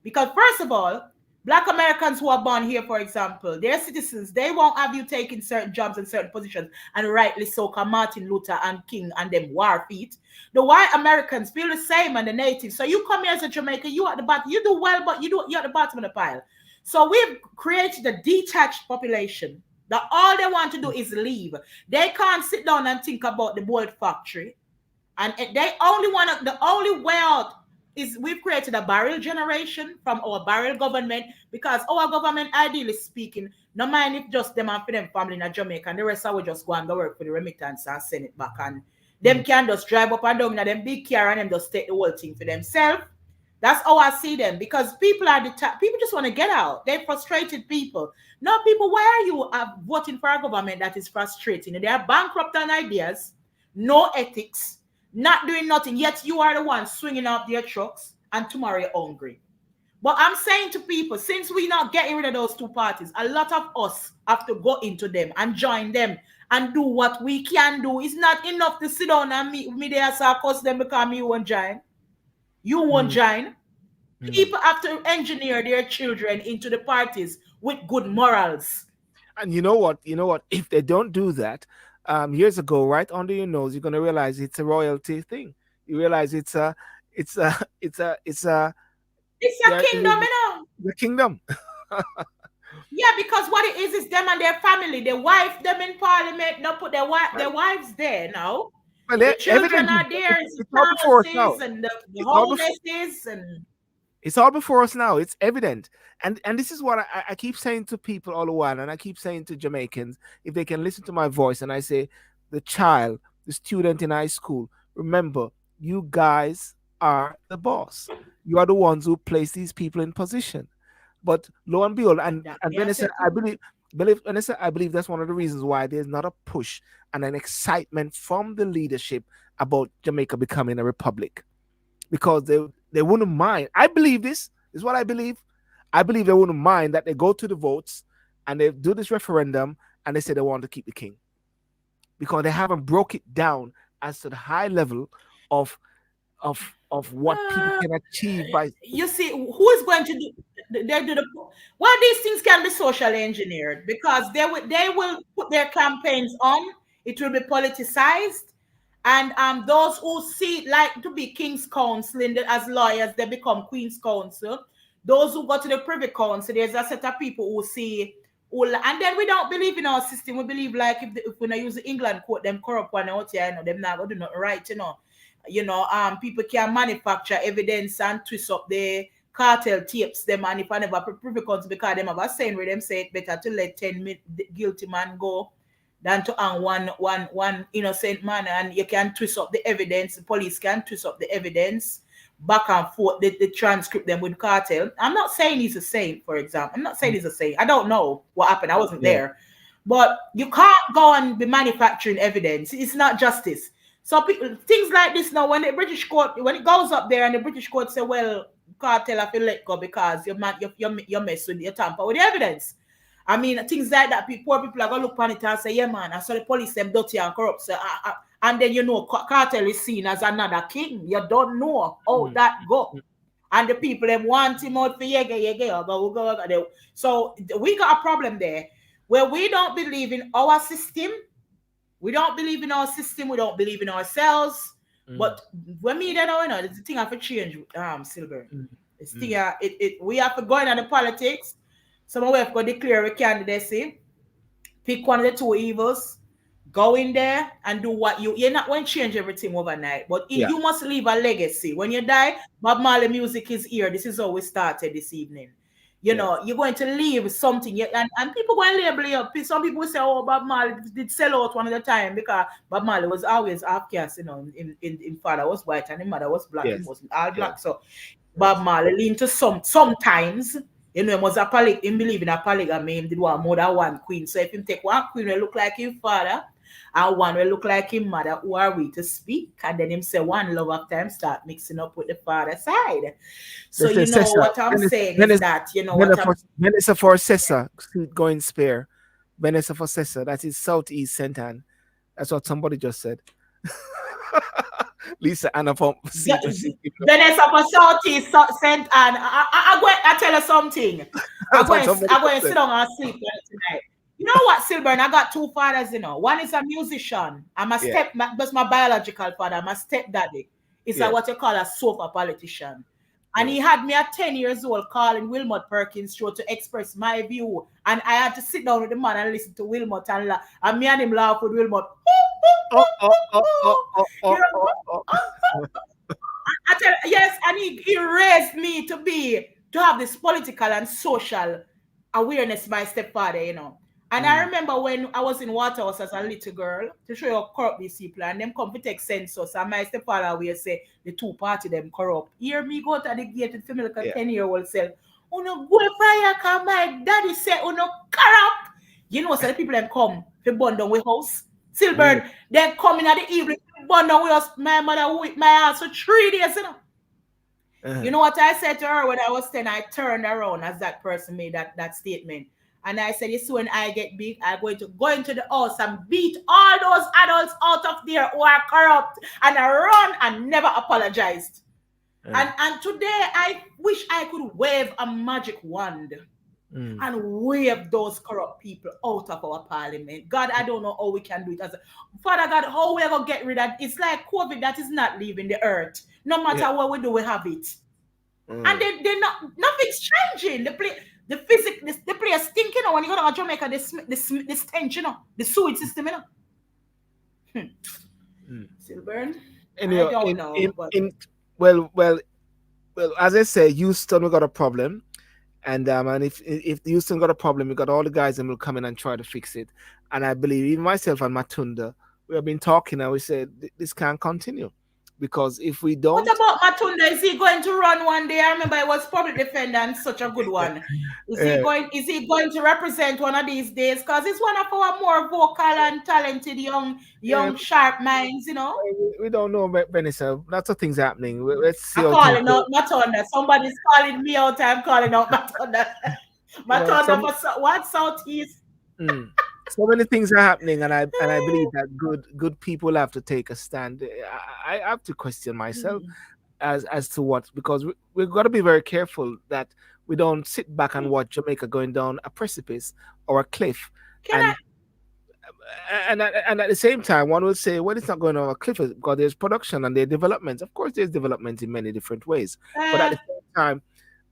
Because first of all, Black Americans who are born here, for example, their citizens, they won't have you taking certain jobs and certain positions, and rightly so, because Martin Luther and King and them war feet. The white Americans feel the same and the natives. So you come here as a Jamaican, you at the bottom, you do well, but you're at the bottom of the pile. So we've created a detached population that all they want to do is leave. They can't sit down and think about the bold factory. And they only want to, the only way out is we've created a barrel generation from our barrel government because our government, ideally speaking, no mind if just them and for them family in Jamaica and the rest of we just go and go work for the remittance and send it back. And them mm, can just drive up and down in them big car and them just take the whole thing for themselves. That's how I see them because people are the people just want to get out. They're frustrated people. No, people, why are you voting for a government that is frustrating? They are bankrupt on ideas, no ethics, not doing nothing. Yet you are the one swinging up their trucks, and tomorrow you're hungry. But I'm saying to people, since we're not getting rid of those two parties, a lot of us have to go into them and join them and do what we can do. It's not enough to sit down and me there so cause them because me won't join. You won't mm, join. mm. People have to engineer their children into the parties with good morals. And you know what? You know what? If they don't do that, years ago, right under your nose, you're gonna realize it's a royalty thing. You realize it's a, it's a, it's a, It's a Yeah, kingdom, you know. the kingdom. Yeah, because what it is them and their family. They wife them in parliament, not put Well, their wives there now. well, The children evidence are there, it's the it's all before us Charleses now. and the It's all before Holnesses and it's all before us now. It's evident. And this is what I keep saying to people all the while, and I keep saying to Jamaicans, if they can listen to my voice, and I say, the child, the student in high school, remember, you guys are the boss. You are the ones who place these people in position. But lo and behold, that and me I Vanessa, said I too. believe Vanessa, I believe that's one of the reasons why there's not a push and an excitement from the leadership about Jamaica becoming a republic, because they wouldn't mind. I believe this is what I believe. I believe they wouldn't mind that they go to the votes and they do this referendum and they say they want to keep the king, because they haven't broke it down as to the high level of of what people Uh, can achieve by. you see, who is going to do? They do the well. These things can be socially engineered because they will put their campaigns on. It will be politicized, and those who see like to be King's Counsel as lawyers, they become Queen's Counsel. Those who go to the Privy Council, there's a set of people who see. And then we don't believe in our system. We believe like if we not use the England court, them corrupt one out here, you know, them not gonna do nothing right, you know. People can manufacture evidence and twist up the cartel tapes them, and if I never prove it because them have a saying where them say it better to let 10 guilty man go than to hang one innocent man, and you can twist up the evidence, the police can twist up the evidence back and forth, the transcript them with cartel. I'm not saying he's a saint, for example. I'm not saying he's a saint. I don't know what happened. I wasn't Yeah, there. But you can't go and be manufacturing evidence. It's not justice. So things like this now, when the British court, when it goes up there and the British court say, well, cartel have to let go because you mess with, you tamper with the evidence. I mean, things like that, poor people are going to look on it and say, yeah, man, I saw the police, them dirty and corrupt. So, and then, cartel is seen as another king. You don't know how mm, that go. And the people, them want him out for go. So we got a problem there where we don't believe in our system. We don't believe in our system. We don't believe in ourselves. mm, But when me then, the thing have to change, Silver. mm, This thing, mm. we have to go in on the politics. Some we have to declare a candidacy, pick one of the two evils, go in there and do what you're not going to change everything overnight, but Yeah, you must leave a legacy. When you die, Bob Marley music is here. This is how we started this evening. yeah. You're going to leave something, and people going to label you up. Some people say, oh, Bob Marley did sell out one at a time because Bob Marley was always half caste, in father was white and his mother was black, he Yes, wasn't all yes, black. So Bob yes. Marley lean to sometimes, he was he believe in a polygamy, he did want more than one queen. So if him take one queen will look like his father and one will look like his mother, who are we to speak? And then him say one love after him start mixing up with the father side. They So say Sessa. what I'm saying is Venice, that, what I'm Venice for Sessa, seed going spare. Venice for Sessa. That is Southeast Sentan. That's what somebody just said. Lisa Anna from seed to seed. Vanessa for Southeast sent, and I tell you something. That's what somebody I go just and sit said. down and sleep tonight. You know what, Silburn? I got two fathers, One is a musician. I'm a Yeah, that's my biological father. My stepdaddy is a yeah, what you call a sofa politician. And he yes. had me at 10 years old calling Wilmot Perkins show to express my view. And I had to sit down with the man and listen to Wilmot and me and him laugh with Wilmot. Oh, oh, oh, oh, oh, You oh, oh, know? oh. I tell yes, and he raised me to have this political and social awareness, my stepfather. And I Mm, remember when I was in Waterhouse as a little girl, to show you how corrupt these people, and them come to take census, and my stepfather will say the two party them corrupt. Hear me go to the gate and feel like a yeah. 10-year-old say, Uno go fire, come my daddy say Uno corrupt. So the people them come to burn down with house. Mm, Silburn, then come in at the evening, burn down with us, my mother with my ass for 3 days. You uh, know what I said to her when I was 10? I turned around as that person made that statement. And I said, you see, when I get big, I'm going to go into the house and beat all those adults out of there who are corrupt. And I run and never apologized. uh, And today, I wish I could wave a magic wand mm, and wave those corrupt people out of our parliament. God, I don't know how we can do it. Father God, how we ever get rid of it? It's like COVID that is not leaving the earth. No yeah. matter what we do, we have it. And Mm. they're not, nothing's changing. The physics, the place stink, you know, when you go to Jamaica, the stench, you know, the sewage system, you know. Hmm. Mm. Silburn, And I you don't know, but in well well well, as I say, Houston we got a problem. And if Houston got a problem, we got all the guys and will come in and try to fix it. And I believe even myself and Matunda, we have been talking and we said this can't continue because if we what don't, about Matunda? Is he going to run one day? I remember I was public defender and such a good one. uh, Is he going to represent one of these days? Because he's one of our more vocal and talented yeah, young sharp minds, you know. we don't know about Benissa. Lots of things happening. Let's see I'm how things calling go. out Matunda. Somebody's calling me out. I'm calling out Matunda. You know, Matunda for what? Southeast? mm, so many things are happening, and I believe that good people have to take a stand. I have to question myself Hmm. as to what, because we've got to be very careful that we don't sit back and watch Jamaica going down a precipice or a cliff, Can I? and and at the same time one will say, well, it's not going down a cliff because there's production and there's development. Of course there's development in many different ways, but at Uh, the same time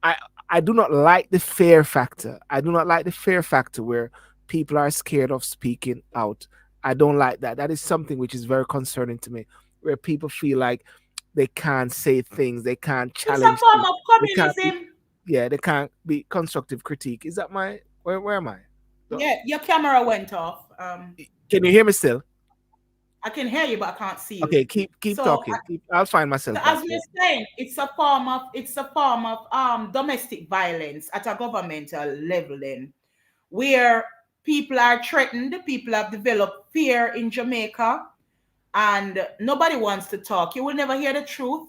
I I do not like the fear factor. I do not like the fear factor where people are scared of speaking out. I don't like that. That is something which is very concerning to me, where people feel like they can't say things, they can't it's a challenge form things, of they can't be, communism. yeah, they can't be constructive critique. Is that my where am I? No. Yeah, your camera went off. Can you hear me still? I can hear you, but I can't see you. Okay, keep So, talking. I'll find so myself back. as we're Yeah. saying, it's a form of domestic violence at a governmental level, then, where people are threatened, people have developed fear in Jamaica, and nobody wants to talk. You will never hear the truth.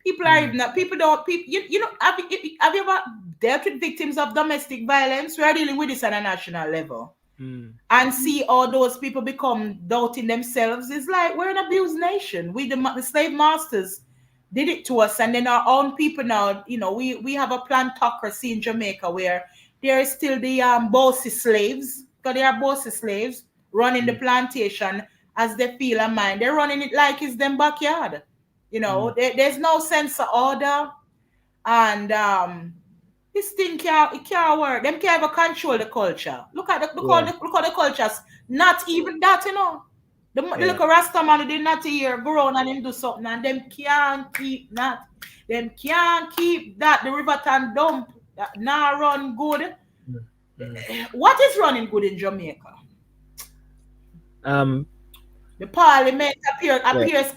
People are Mm, even people don't people you know have you ever dealt with victims of domestic violence? We are dealing with this at a national level, mm, and see all those people become doubting themselves. It's like we're an abused nation. The slave masters did it to us, and then our own people now. You know, we have a plantocracy in Jamaica where there is still the bossy slaves, because they are bossy slaves running the mm, plantation as they feel a mind. They're running it like it's them backyard. You know, mm. there's no sense of order, and this thing can't work. Them can't even control the culture. Yeah, Look at the cultures. Not even that, you know. The yeah. little Rasta man did not here go around and him do something, and them can't keep that. Them can't keep that. The Riverton dump that now run good. Mm, mm. What is running good in Jamaica? Um, The parliament yeah. appears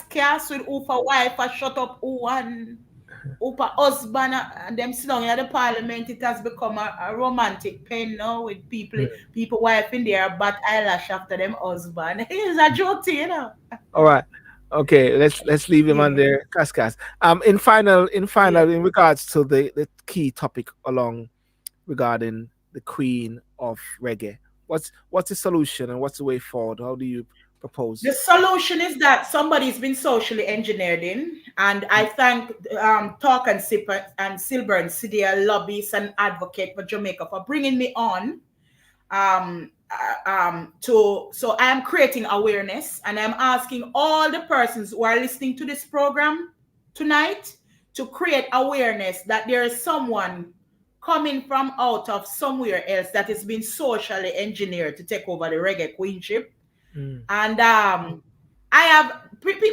cast with who for wife a shut up who and Upa husband and them sit down in the parliament. It has become a romantic pen now with people wife in there but eyelash after them husband. It's a joke thing, you know. All right. Okay, let's leave him on Yeah, there. Cascas. In yeah. final, in regards to the key topic along regarding the Queen of Reggae, what's the solution and what's the way forward? How do you propose? The solution is that somebody's been socially engineered in, and I thank Talk and Sip and Silburn City, a lobbyist and advocate for Jamaica, for bringing me on to so I am creating awareness, and I'm asking all the persons who are listening to this program tonight to create awareness that there is someone coming from out of somewhere else that has been socially engineered to take over the reggae queenship. Mm, And I have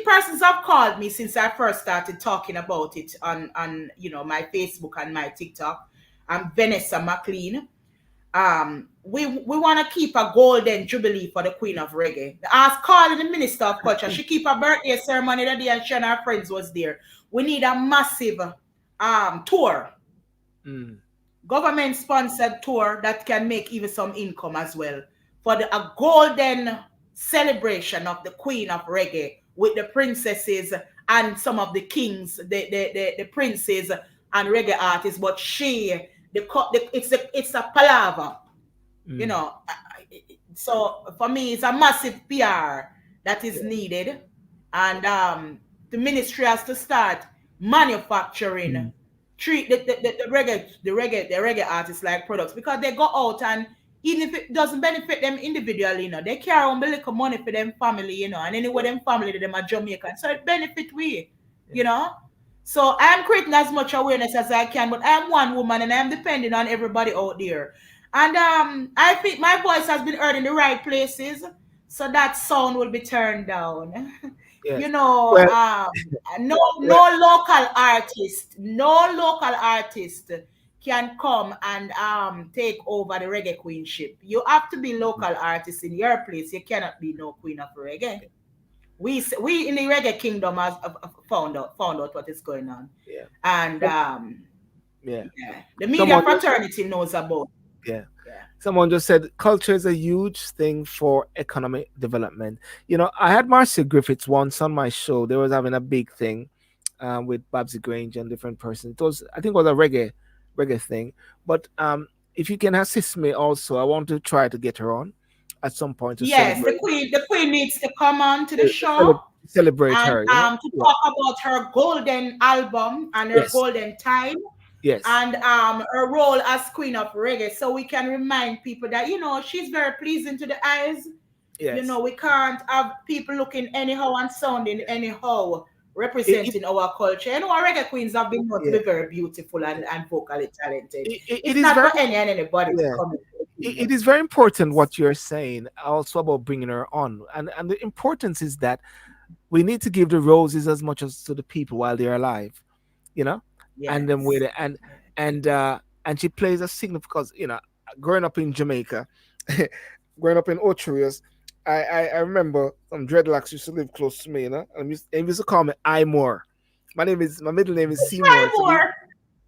persons have called me since I first started talking about it on my Facebook and my TikTok. I'm Vanessa McLean. We want to keep a golden jubilee for the Queen of Reggae. I was calling the Minister of Culture. She keep a birthday ceremony that day, and she and her friends was there. We need a massive tour, mm, government sponsored tour that can make even some income as well, for a golden celebration of the Queen of Reggae with the princesses and some of the kings, the princes and reggae artists. But it's a palaver, you mm, know. So for me, it's a massive PR that is yeah, needed, and the ministry has to start manufacturing, mm, treat the reggae artists like products, because they go out, and even if it doesn't benefit them individually, they carry on the little money for them family, and anyway them family them are Jamaican, so it benefit we, yeah. you know. So I'm creating as much awareness as I can, but I am one woman and I am depending on everybody out there. And I think my voice has been heard in the right places, so that sound will be turned down. Yes. You know, Well, no well, no local artist can come and take over the reggae queenship. You have to be local artist in your place. You cannot be no queen of reggae. We in the reggae kingdom has found out what is going on, yeah. and Some, yeah. yeah, the media Someone just fraternity knows about. yeah. Yeah. Someone just said culture is a huge thing for economic development. You know, I had Marcia Griffiths once on my show. They was having a big thing with Babsy Grange and different persons. It was, I think, it was a reggae thing. But if you can assist me also, I want to try to get her on at some point to Yes, celebrate, the queen needs to come on to the to show celebrate and her. You know? to Yeah. talk about her golden album and her Yes. golden time Yes. and her role as queen of reggae, so we can remind people that she's very pleasing to the eyes. Yes. We can't have people looking anyhow and sounding Yeah. anyhow It, representing our culture. Our reggae queens have been known to yeah. be very beautiful and vocally talented. It It's is not very for any and anybody to yeah. come into the It kingdom. is very important what you're saying also about bringing her on, and the importance is that we need to give the roses as much as to the people while they're alive, you know, and then with Yes. it, and and she plays a significant, because growing up in Jamaica, growing up in Ocherios, I remember some dreadlocks used to live close to me, and they used to call me I Moore. My middle name is Try Seymour, so they, more.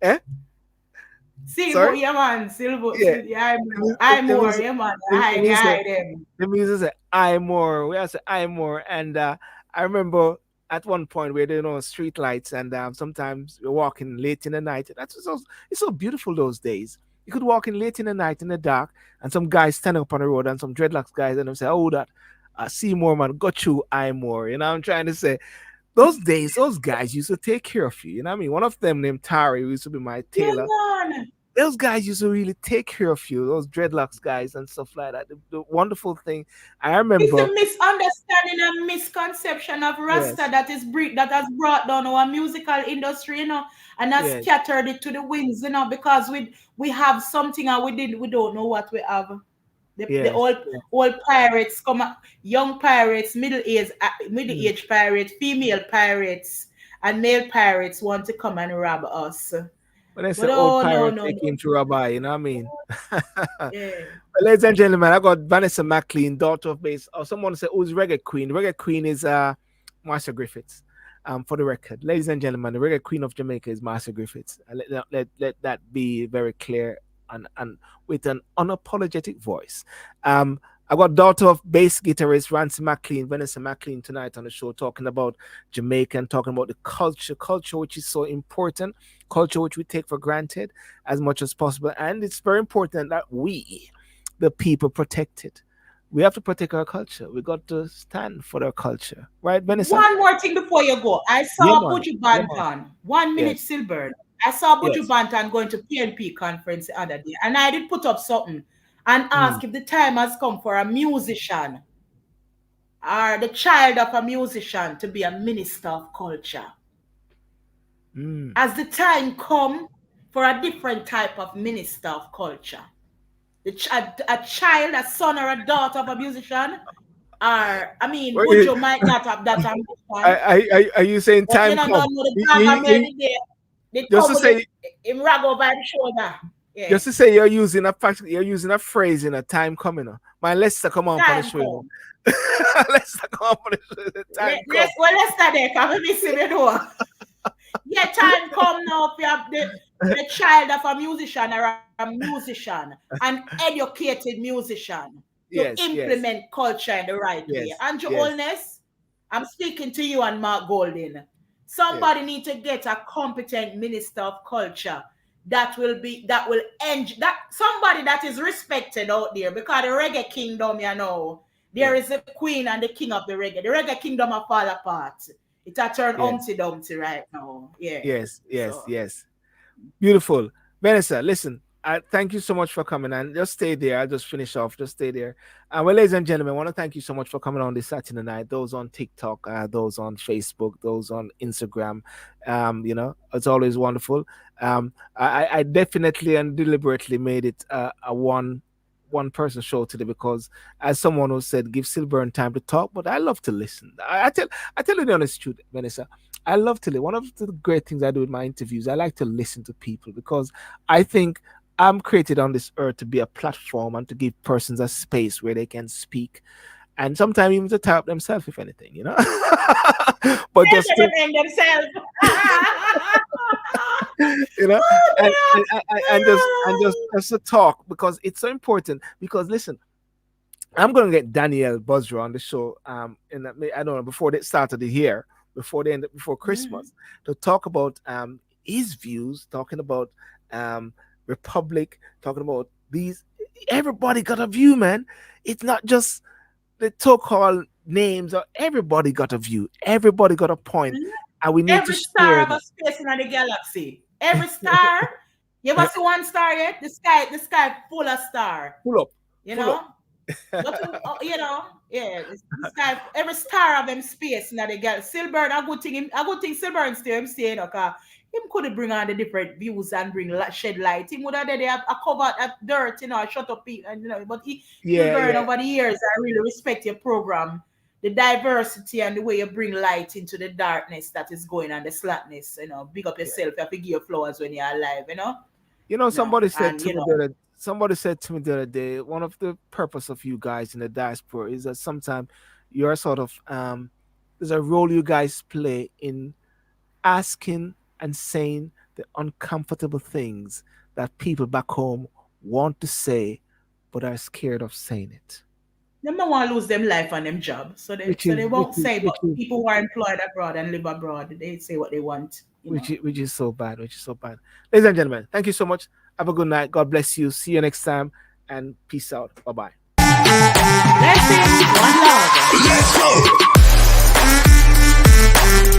eh, Silvo, sorry, yeah man. Silvo, yeah, I'm more. they, I'm they, more, used yeah man. they I used to guide them. the music say I more. We have to say I more. And I remember at one point we were on street lights, and sometimes we're walking late in the night. It's so beautiful those days. You could walk in late in the night in the dark, and some guys standing up on the road, and some dreadlocks guys, and they say, "Oh, that Seymour man got you I more." I'm trying to say those days, those guys used to take care of you. You know what I mean? One of them named Tari, who used to be my Yeah tailor, man. those guys used to really take care of you, those dreadlocks guys and stuff like that. The wonderful thing I It's remember, the misunderstanding and misconception of Rasta yes, that has brought down our musical industry, and has yes, scattered it to the winds, because we have something and we don't know what we have. The yes, old pirates come, young pirates, middle mm. age pirates, female pirates, and male pirates want to come and rob us. When I say But old oh no pirate, no they no, came to Rabbi, you know what I mean? yeah. Well, ladies and gentlemen, I got Vanessa McLean, daughter of bass, or someone said, who's Reggae Queen? Reggae Queen is Master Griffiths. For the record, ladies and gentlemen, the Reggae Queen of Jamaica is Master Griffiths. Let that be very clear, and with an unapologetic voice. I got daughter of bass guitarist Rancy McLean, Vanessa McLean, tonight on the show, talking about Jamaica and talking about the culture which is so important, culture which we take for granted as much as possible. And it's very important that we, the people, protect it. We have to protect our culture. We got to stand for our culture. Right, Vanessa? One more thing before you go. I Yeah, saw man. Buju Yeah, man. Banton, 1 minute Yes. Silbert. I saw Buju Yes. Banton going to PNP conference the other day, and I did put up something and Mm, ask if the time has come for a musician or the child of a musician to be a minister of culture. mm. Has the time come for a different type of minister of culture? A child, a son or a daughter of a musician, or I mean, What is- Buju might not have that ambition. are you saying But time no, no, come? the Gaga You, man you, they just come to with say, him rag over the shoulder. Yeah. just to say, you're using a phrase in a time coming. My Lester come on for the Time show, come. Lester come on for the show. The time come. Let's start there, because we miss him, Yeah, time come now for the child of a musician or a musician, an educated musician, to Yes, yes, implement culture in the right way. yes, And your yes, oldness, I'm speaking to you and Mark Golden. yes, Somebody need to get a competent minister of culture that will end that, somebody that is respected out there, because the reggae kingdom, there yes, is a queen and the king of the reggae. The reggae kingdom a fall apart. It a turn yes, Dumpty right now. Yeah. yes, yes, So yes. Beautiful. Vanessa, listen. Thank you so much for coming, and just stay there. I'll just finish off. Just stay there. Well, ladies and gentlemen, I want to thank you so much for coming on this Saturday night. Those on TikTok, those on Facebook, those on Instagram. It's always wonderful. I definitely and deliberately made it a one person show today because, as someone who said, give Silburn time to talk, but I love to listen. I tell you the honest truth, Vanessa. I love to listen. One of the great things I do with my interviews, I like to listen to people because I think I'm created on this earth to be a platform and to give persons a space where they can speak and sometimes even to type themselves, if anything, but They're just to, gonna name themselves. you know, Oh, and just to talk because it's so important. Because listen, I'm gonna get Danielle Buzzra on the show. I don't know before they started the year, before mm, Christmas, to talk about his views, talking about um Republic, talking about these. Everybody got a view, man. It's not just the so-called names. Or everybody got a view. Everybody got a point, mm. and we need to Every star share of a space in the galaxy. Every star. You ever that. see one star yet? The sky full of star. Pull up, You pull up. know? But yeah, this guy, every star of them space now they get Silver. A good thing Silver still him stay, cause him could bring on the different views and bring shed light. Him would have they have a cover that dirt, shut up people, and but Yeah, Silver yeah, over the years, I really respect your program. The diversity and the way you bring light into the darkness that is going on, the slackness, big up yeah. yourself. You have to give your flowers when you're alive. No, Somebody said and to me the other day, one of the purpose of you guys in the diaspora is that sometimes you're sort of there's a role you guys play in asking and saying the uncomfortable things that people back home want to say but are scared of saying it. them don't want to lose them life and them job. So they Which so is they which won't is say, but which is people who are employed abroad and live abroad, they say what they want. which is so bad, which is so bad. Ladies and gentlemen, thank you so much. Have a good night. God bless you. See you next time and peace out. Bye bye. Blessings, one love. Let's go.